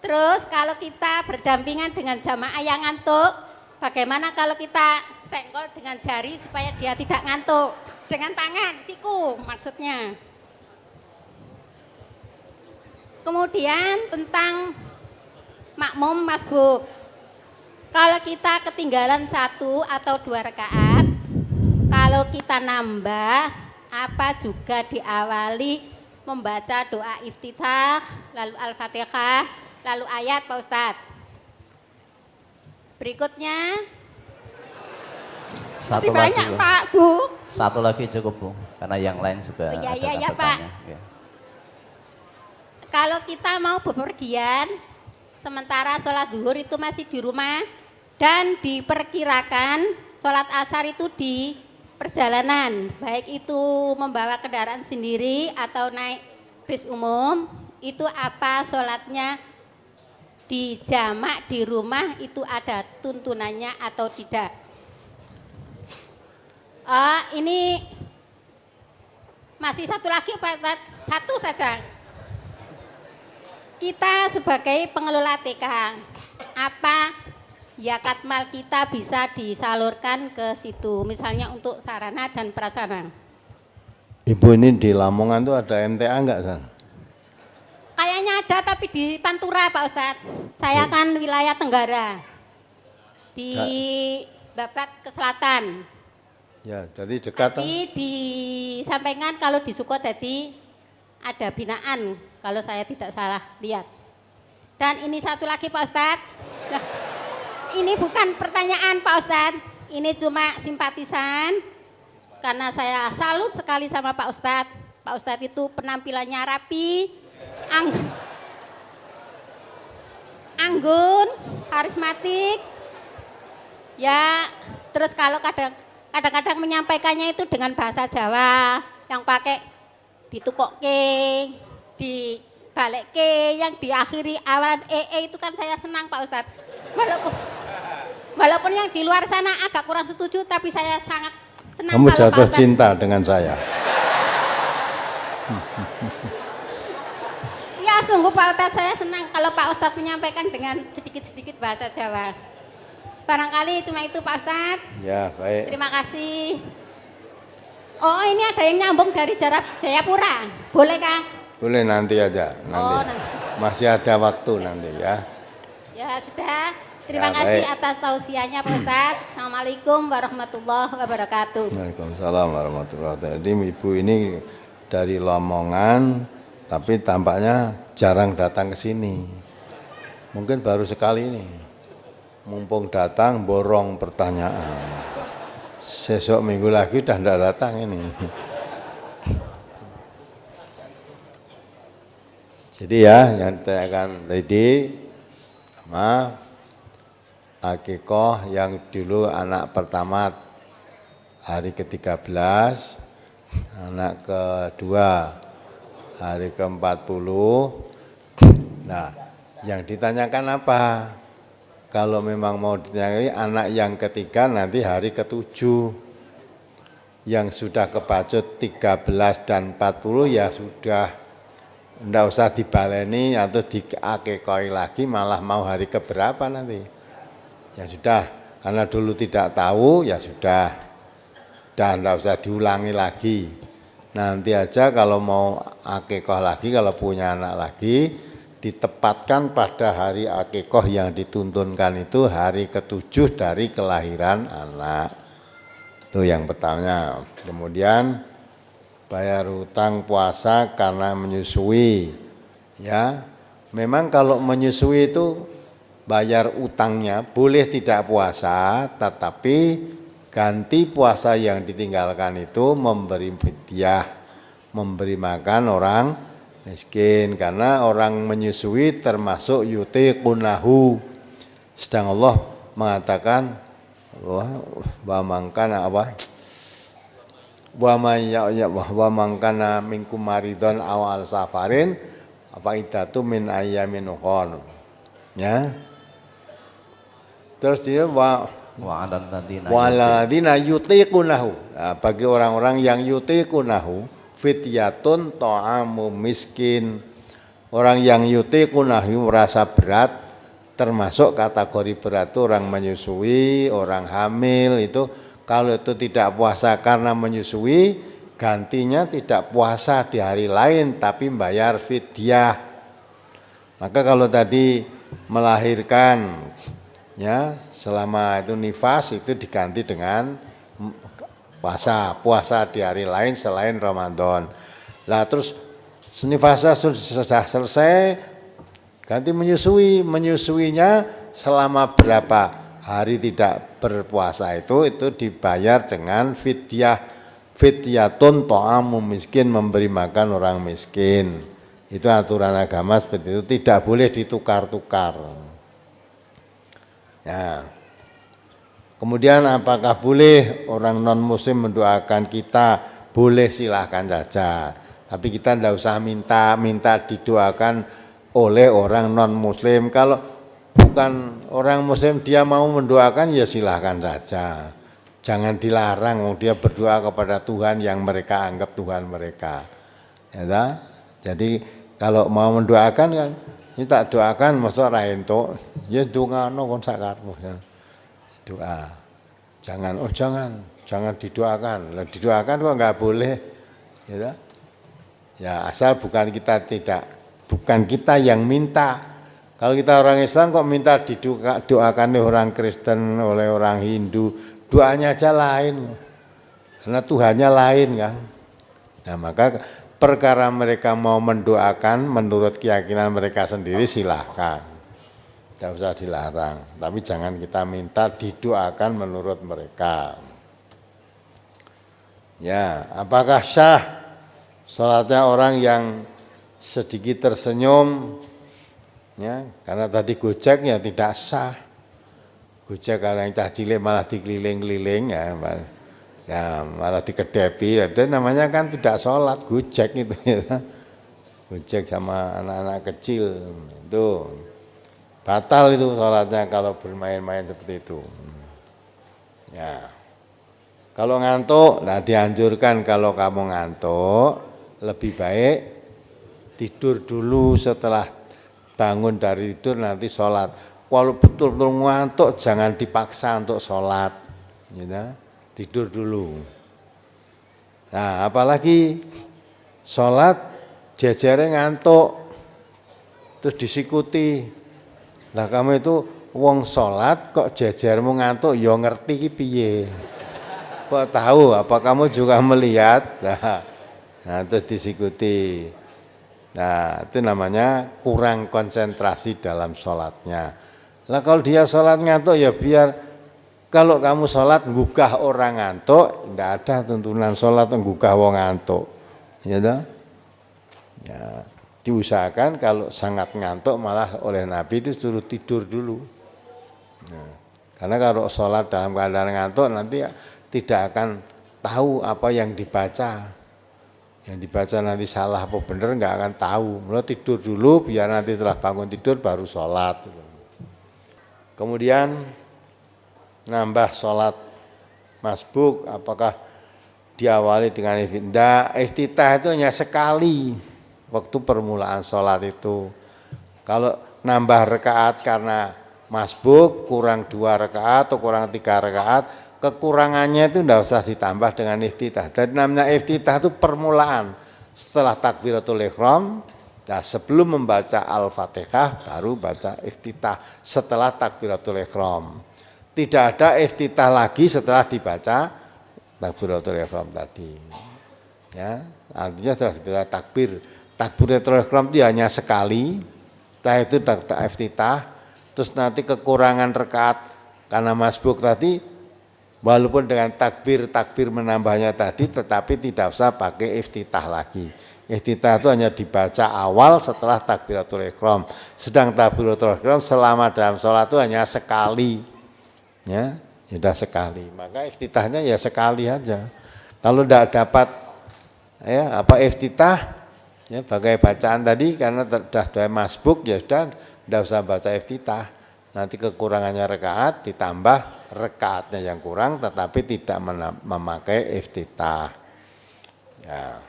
Terus kalau kita berdampingan dengan jamaah yang ngantuk, bagaimana kalau kita senggol dengan jari supaya dia tidak ngantuk? Dengan tangan, siku maksudnya. Kemudian tentang makmum masbuk. Kalau kita ketinggalan 1 atau 2 rakaat, kalau kita nambah, apa juga diawali membaca doa iftitah, lalu Al-Fatihah, lalu ayat Pak Ustadz. Berikutnya, masih banyak lagi, Pak, Bu. Satu lagi cukup Bu, karena yang lain juga Oh, iya, ada iya, Pak. Ya. Kalau kita mau bepergian, sementara sholat zuhur itu masih di rumah, dan diperkirakan sholat asar itu di perjalanan, baik itu membawa kendaraan sendiri atau naik bis umum, itu apa sholatnya di jamak di rumah itu ada tuntunannya atau tidak? Ini masih satu lagi Pak Ustadz, satu saja. Kita sebagai pengelola TK, apa zakat mal kita bisa disalurkan ke situ, misalnya untuk sarana dan prasarana? Ibu ini di Lamongan tuh ada MTA enggak San? Kayaknya ada tapi di Pantura Pak Ustadz. Saya kan wilayah Tenggara, di Babat ke selatan. Ya, dari dekat. Tapi disampaikan kalau di Sukotadi ada binaan, kalau saya tidak salah lihat. Dan ini satu lagi Pak Ustadz. Nah, ini bukan pertanyaan Pak Ustadz, ini cuma simpatisan karena saya salut sekali sama Pak Ustadz. Pak Ustadz itu penampilannya rapi, anggun, karismatik. Ya, terus kalau kadang-kadang menyampaikannya itu dengan bahasa Jawa yang pakai ditukokke, dibalekke, yang diakhiri awalan itu kan saya senang Pak Ustadz. Walaupun yang di luar sana agak kurang setuju, tapi saya sangat senang. Kamu jatuh cinta dengan saya. Ya sungguh Pak Ustadz, saya senang kalau Pak Ustadz menyampaikan dengan sedikit-sedikit bahasa Jawa. Barangkali cuma itu Pak Ustadz. Ya, baik. Terima kasih. Oh, ini ada yang nyambung dari Jayapura. Boleh Kang? Boleh nanti aja, nanti. Oh, nanti. Masih ada waktu nanti ya. Ya sudah. Terima Ya, kasih baik. atas tausiahnya Pak Ustadz. Assalamualaikum warahmatullahi wabarakatuh. Waalaikumsalam warahmatullahi wabarakatuh. Jadi ibu ini dari Lamongan, tapi tampaknya jarang datang ke sini. Mungkin baru sekali ini. Mumpung datang, borong pertanyaan. Sesok minggu lagi udah tidak datang ini. Jadi ya, yang ditanyakan tadi, akikoh yang dulu anak pertama hari ke-13, anak kedua hari ke-40. Nah, yang ditanyakan apa? Kalau memang mau ditanyakan anak yang ketiga nanti hari ke-7. Yang sudah kebacut 13 dan 40 ya sudah. Tidak usah dibaleni atau diakekoi lagi, malah mau hari keberapa nanti. Ya sudah, karena dulu tidak tahu ya sudah. Dan tidak usah diulangi lagi. Nanti aja kalau mau akikoh lagi, kalau punya anak lagi, ditempatkan pada hari akikoh yang dituntunkan itu hari ke-7 dari kelahiran anak. Itu yang pertama. Kemudian bayar hutang puasa karena menyusui. Ya, memang kalau menyusui itu bayar utangnya boleh tidak puasa, tetapi ganti puasa yang ditinggalkan itu memberi fidyah, memberi makan orang miskin, karena orang menyusui termasuk yutiqunahu. Sedang Allah mengatakan wa mangkana apa? Wa mangkana minkum maridon aw al safarin apa idatu min ayyamin ukhra. Ya. Terus dia waladina yutiqunahu. Nah, bagi orang-orang yang yutiqunahu fidyatun ta'amu miskin. Orang yang yutiqunahu merasa berat, termasuk kategori berat itu orang menyusui, orang hamil itu. Kalau itu tidak puasa karena menyusui, gantinya tidak puasa di hari lain tapi bayar fidyah. Maka kalau tadi melahirkan ya selama itu nifas itu diganti dengan puasa di hari lain selain Ramadan. Lah terus nifasnya sudah selesai, ganti menyusuinya selama berapa hari tidak berpuasa itu dibayar dengan fidyatun ta'amu miskin, memberi makan orang miskin. Itu aturan agama seperti itu, tidak boleh ditukar-tukar. Ya. Kemudian apakah boleh orang non muslim mendoakan kita? Boleh, silahkan saja. Tapi kita tidak usah minta didoakan oleh orang non muslim. Kalau bukan orang muslim dia mau mendoakan ya silahkan saja. Jangan dilarang dia berdoa kepada Tuhan yang mereka anggap Tuhan mereka. Ya, jadi kalau mau mendoakan kan kita doakan maksud ra entuk ya ndongano kon sakarepmu. Doa. Jangan didoakan. Lah didoakan kok enggak boleh. Ya. Ya asal bukan kita yang minta. Kalau kita orang Islam kok minta didoakan oleh orang Kristen, oleh orang Hindu, doanya aja lain. Karena Tuhannya lain kan. Nah, maka perkara mereka mau mendoakan menurut keyakinan mereka sendiri silahkan. Tidak usah dilarang, tapi jangan kita minta didoakan menurut mereka. Ya, apakah sah salatnya orang yang sedikit tersenyum? Ya, karena tadi gojek ya tidak sah. Gojek karena yang cah cilik malah dikeliling-keliling ya malah dikedepi. Itu namanya kan tidak sholat, gojek itu. Ya. Gojek sama anak-anak kecil itu. Batal itu sholatnya kalau bermain-main seperti itu. Ya. Kalau ngantuk, nah dianjurkan kalau kamu ngantuk, lebih baik tidur dulu setelah bangun dari tidur nanti sholat. kalau betul-betul ngantuk jangan dipaksa untuk sholat, gitu. Tidur dulu. Nah, apalagi sholat jejernya ngantuk, terus disikuti. Lah kamu itu wong sholat kok jejermu ngantuk, ya ngerti ki piye. Kok tahu, apa kamu juga melihat? Nah, terus disikuti. Nah, itu namanya kurang konsentrasi dalam sholatnya. Lah kalau dia sholat ngantuk ya biar, kalau kamu sholat nggugah orang ngantuk, tidak ada tuntunan sholat nggugah wong ngantuk. Ya, ya, diusahakan kalau sangat ngantuk malah oleh Nabi itu suruh tidur dulu. Nah, karena kalau sholat dalam keadaan ngantuk nanti tidak akan tahu apa yang dibaca. Yang dibaca nanti salah apa benar nggak akan tahu. Mulai tidur dulu biar nanti setelah bangun tidur baru sholat. Kemudian nambah sholat masbuk, apakah diawali dengan iftitah? Iftitah itu hanya sekali waktu permulaan sholat itu. Kalau nambah rakaat karena masbuk kurang 2 rakaat atau kurang 3 rakaat, kekurangannya itu tidak usah ditambah dengan iftitah. Dan namanya iftitah itu permulaan setelah takbiratul ihram. Nah, sebelum membaca Al-Fatihah baru baca iftitah setelah takbiratul ihram. Tidak ada iftitah lagi setelah dibaca takbiratul ihram tadi. Ya, artinya setelah dibaca takbiratul ihram itu hanya sekali. Setelah itu iftitah, terus nanti kekurangan rakaat karena masbuk tadi, walaupun dengan takbir menambahnya tadi, tetapi tidak usah pakai iftitah lagi. Iftitah itu hanya dibaca awal setelah takbiratul ihram. Sedang takbiratul ihram selama dalam sholat itu hanya sekali. Ya, sudah sekali. Maka iftitahnya ya sekali aja. Kalau tidak dapat ya apa iftitah, ya pakai bacaan tadi karena sudah masbuk ya sudah, tidak usah baca iftitah. Nanti kekurangannya rakaat ditambah rakaatnya yang kurang, tetapi tidak memakai iftitah. Ya.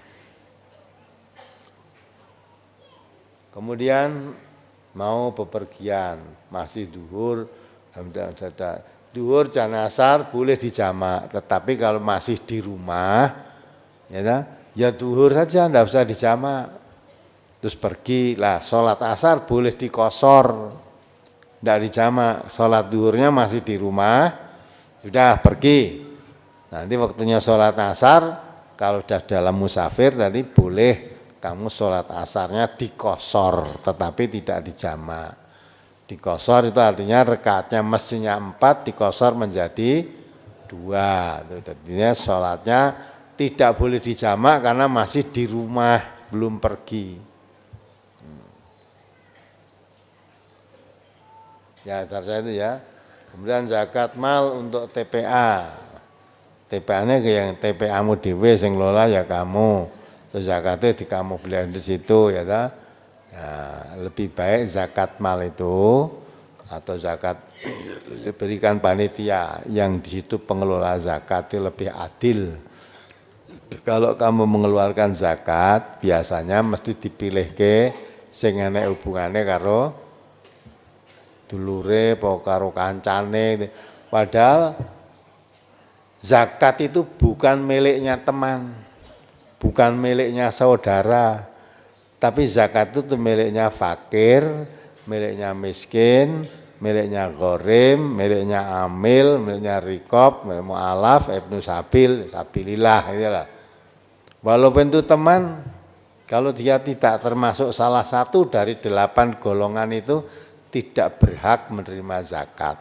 Kemudian mau bepergian, masih duhur, duhur dan asar boleh dijamak, tetapi kalau masih di rumah, ya duhur saja, tidak usah dijamak. Terus pergi lah, sholat asar boleh dikosor, tidak dijamak. Sholat duhurnya masih di rumah, sudah pergi. Nanti waktunya sholat asar, kalau sudah dalam musafir tadi boleh kamu sholat asarnya dikosor, tetapi tidak dijamak. Dikosor itu artinya rakaatnya mestinya 4, dikosor menjadi 2. Jadinya sholatnya tidak boleh dijamak karena masih di rumah, belum pergi. Ya, saya itu ya. Kemudian zakat mal untuk TPA. TPA-nya yang TPA-mu dhewe sing lola ya kamu. Terus zakatnya di kamu beli di situ ya, ya lebih baik zakat mal itu atau zakat diberikan panitia yang di situ pengelola zakat itu lebih adil. Kalau kamu mengeluarkan zakat biasanya mesti dipilih ke sing enek hubungane karo dulure apa karo kancane. Padahal zakat itu bukan miliknya teman, bukan miliknya saudara, tapi zakat itu miliknya fakir, miliknya miskin, miliknya ghorim, miliknya amil, miliknya rikob, miliknya mu'alaf, ibnu sabil, sabilillah, itulah. Walaupun itu teman, kalau dia tidak termasuk salah satu dari 8 golongan itu, tidak berhak menerima zakat.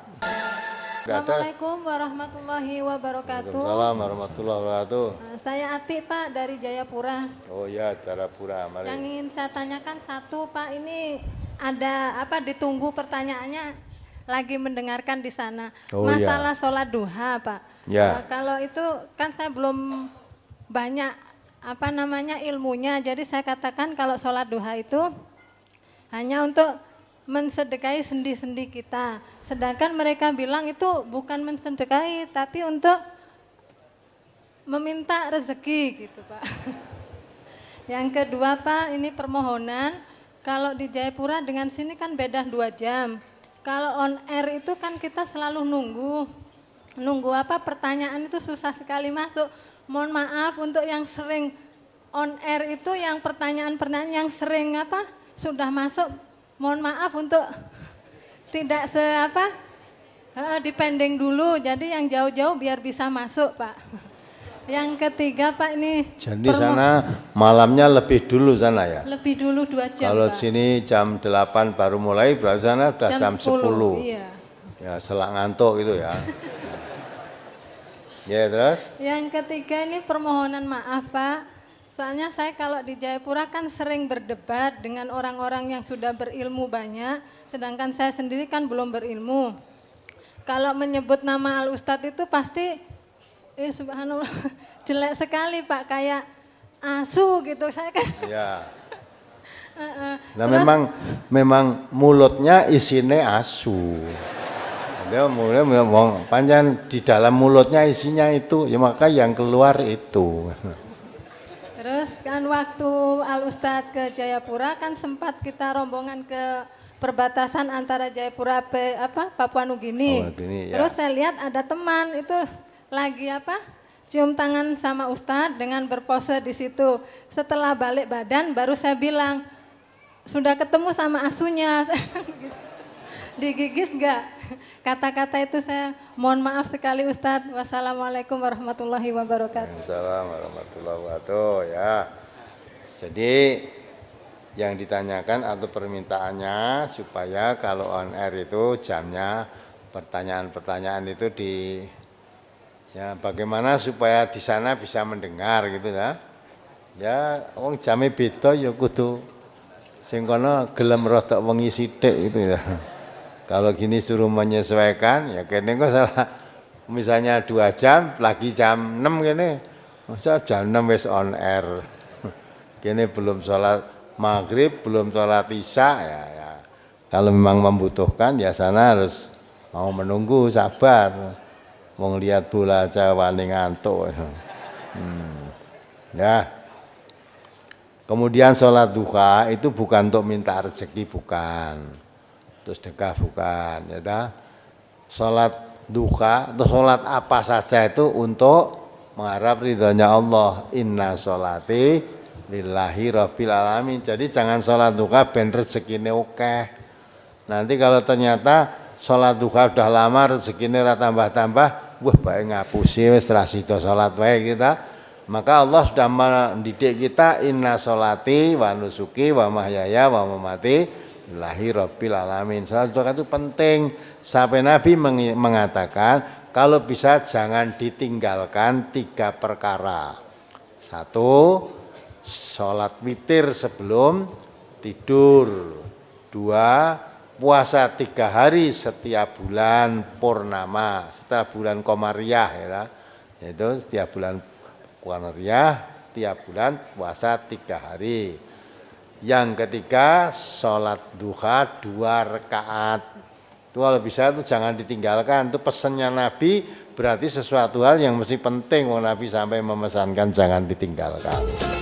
Assalamualaikum warahmatullahi wabarakatuh. Waalaikumsalam warahmatullahi wabarakatuh. Saya Ati Pak dari Jayapura. Oh ya, Jayapura. Mari. Yang ingin saya tanyakan satu Pak, ini ada apa ditunggu pertanyaannya, lagi mendengarkan di sana. Oh, masalah ya. sholat duha Pak. Ya. Kalau itu kan saya belum banyak apa namanya ilmunya, jadi saya katakan kalau sholat duha itu hanya untuk mensedekahi sendi-sendi kita. Sedangkan mereka bilang itu bukan mensedekahi, tapi untuk meminta rezeki gitu Pak. Yang kedua Pak, ini permohonan, kalau di Jayapura dengan sini kan beda 2 jam. kalau on air itu kan kita selalu nunggu apa pertanyaan itu susah sekali masuk. Mohon maaf untuk yang sering on air itu, yang pertanyaan-pertanyaan yang sering apa sudah masuk, mohon maaf untuk tidak dipending dulu, jadi yang jauh-jauh biar bisa masuk, Pak. Yang ketiga, Pak, ini Jadi sana malamnya lebih dulu sana ya? lebih dulu 2 jam, Kalau Pak. sini jam 8 baru mulai, berarti sana udah jam 10. Iya. Ya selak ngantuk gitu ya. Ya terus? Yang ketiga ini permohonan maaf, Pak. Soalnya saya kalau di Jayapura kan sering berdebat dengan orang-orang yang sudah berilmu banyak, sedangkan saya sendiri kan belum berilmu. Kalau menyebut nama Al Ustadz itu pasti, subhanallah, jelek sekali Pak, kayak asu gitu saya kan. Ya. Nah memang mulutnya isinya asu. Dia mulai ngomong panjang di dalam mulutnya isinya itu, ya maka yang keluar itu. Terus kan waktu Al Ustadz ke Jayapura kan sempat kita rombongan ke perbatasan antara Jayapura Papua Nugini. Ya. Terus saya lihat ada teman itu lagi cium tangan sama Ustadz dengan berpose di situ. Setelah balik badan baru saya bilang, sudah ketemu sama asunya. Digigit enggak? Kata-kata itu saya mohon maaf sekali Ustadz. Wassalamualaikum warahmatullahi wabarakatuh. Waalaikumsalam warahmatullahi wabarakatuh ya. Jadi yang ditanyakan atau permintaannya supaya kalau on air itu jamnya pertanyaan-pertanyaan itu bagaimana supaya di sana bisa mendengar gitu ya. Ya wong jame beda ya kudu sing kono gelem rodok wengi sithik gitu ya. Kalau gini suruh menyesuaikan ya kene kok salah. Misalnya 2 jam lagi jam 6 kene. Masa jam 6 wis on air. Kene belum sholat maghrib, belum sholat isya ya. Kalau memang membutuhkan ya sana harus mau menunggu, sabar. Mau lihat bola aja wani ngantuk. Ya. Kemudian sholat duha itu bukan untuk minta rezeki, bukan. Terus sedekah bukan, ya dah. Sholat duha atau sholat apa saja itu untuk mengharap ridhonya Allah. Inna sholati lillahi rabbil alamin. Jadi jangan sholat duha ben rezekine oke. Nanti kalau ternyata sholat duha udah lama rezekine ora tambah-tambah, wah bae ngapusi wis ra sida sholat wae kita. Maka Allah sudah mendidik kita inna sholati wa nusuki wa mahyaya wa mamati lillahi rabbil alamin. Salat duha itu penting. Sampai Nabi mengatakan kalau bisa jangan ditinggalkan 3 perkara. 1, sholat witir sebelum tidur. 2, puasa 3 hari setiap bulan purnama, setelah bulan Komariah ya. Yaitu setiap bulan Komariah, tiap bulan puasa 3 hari. Yang ketiga, sholat duha 2 rakaat. Itu kalau bisa itu jangan ditinggalkan. Itu pesannya Nabi, berarti sesuatu hal yang mesti penting. Nabi sampai memesankan jangan ditinggalkan.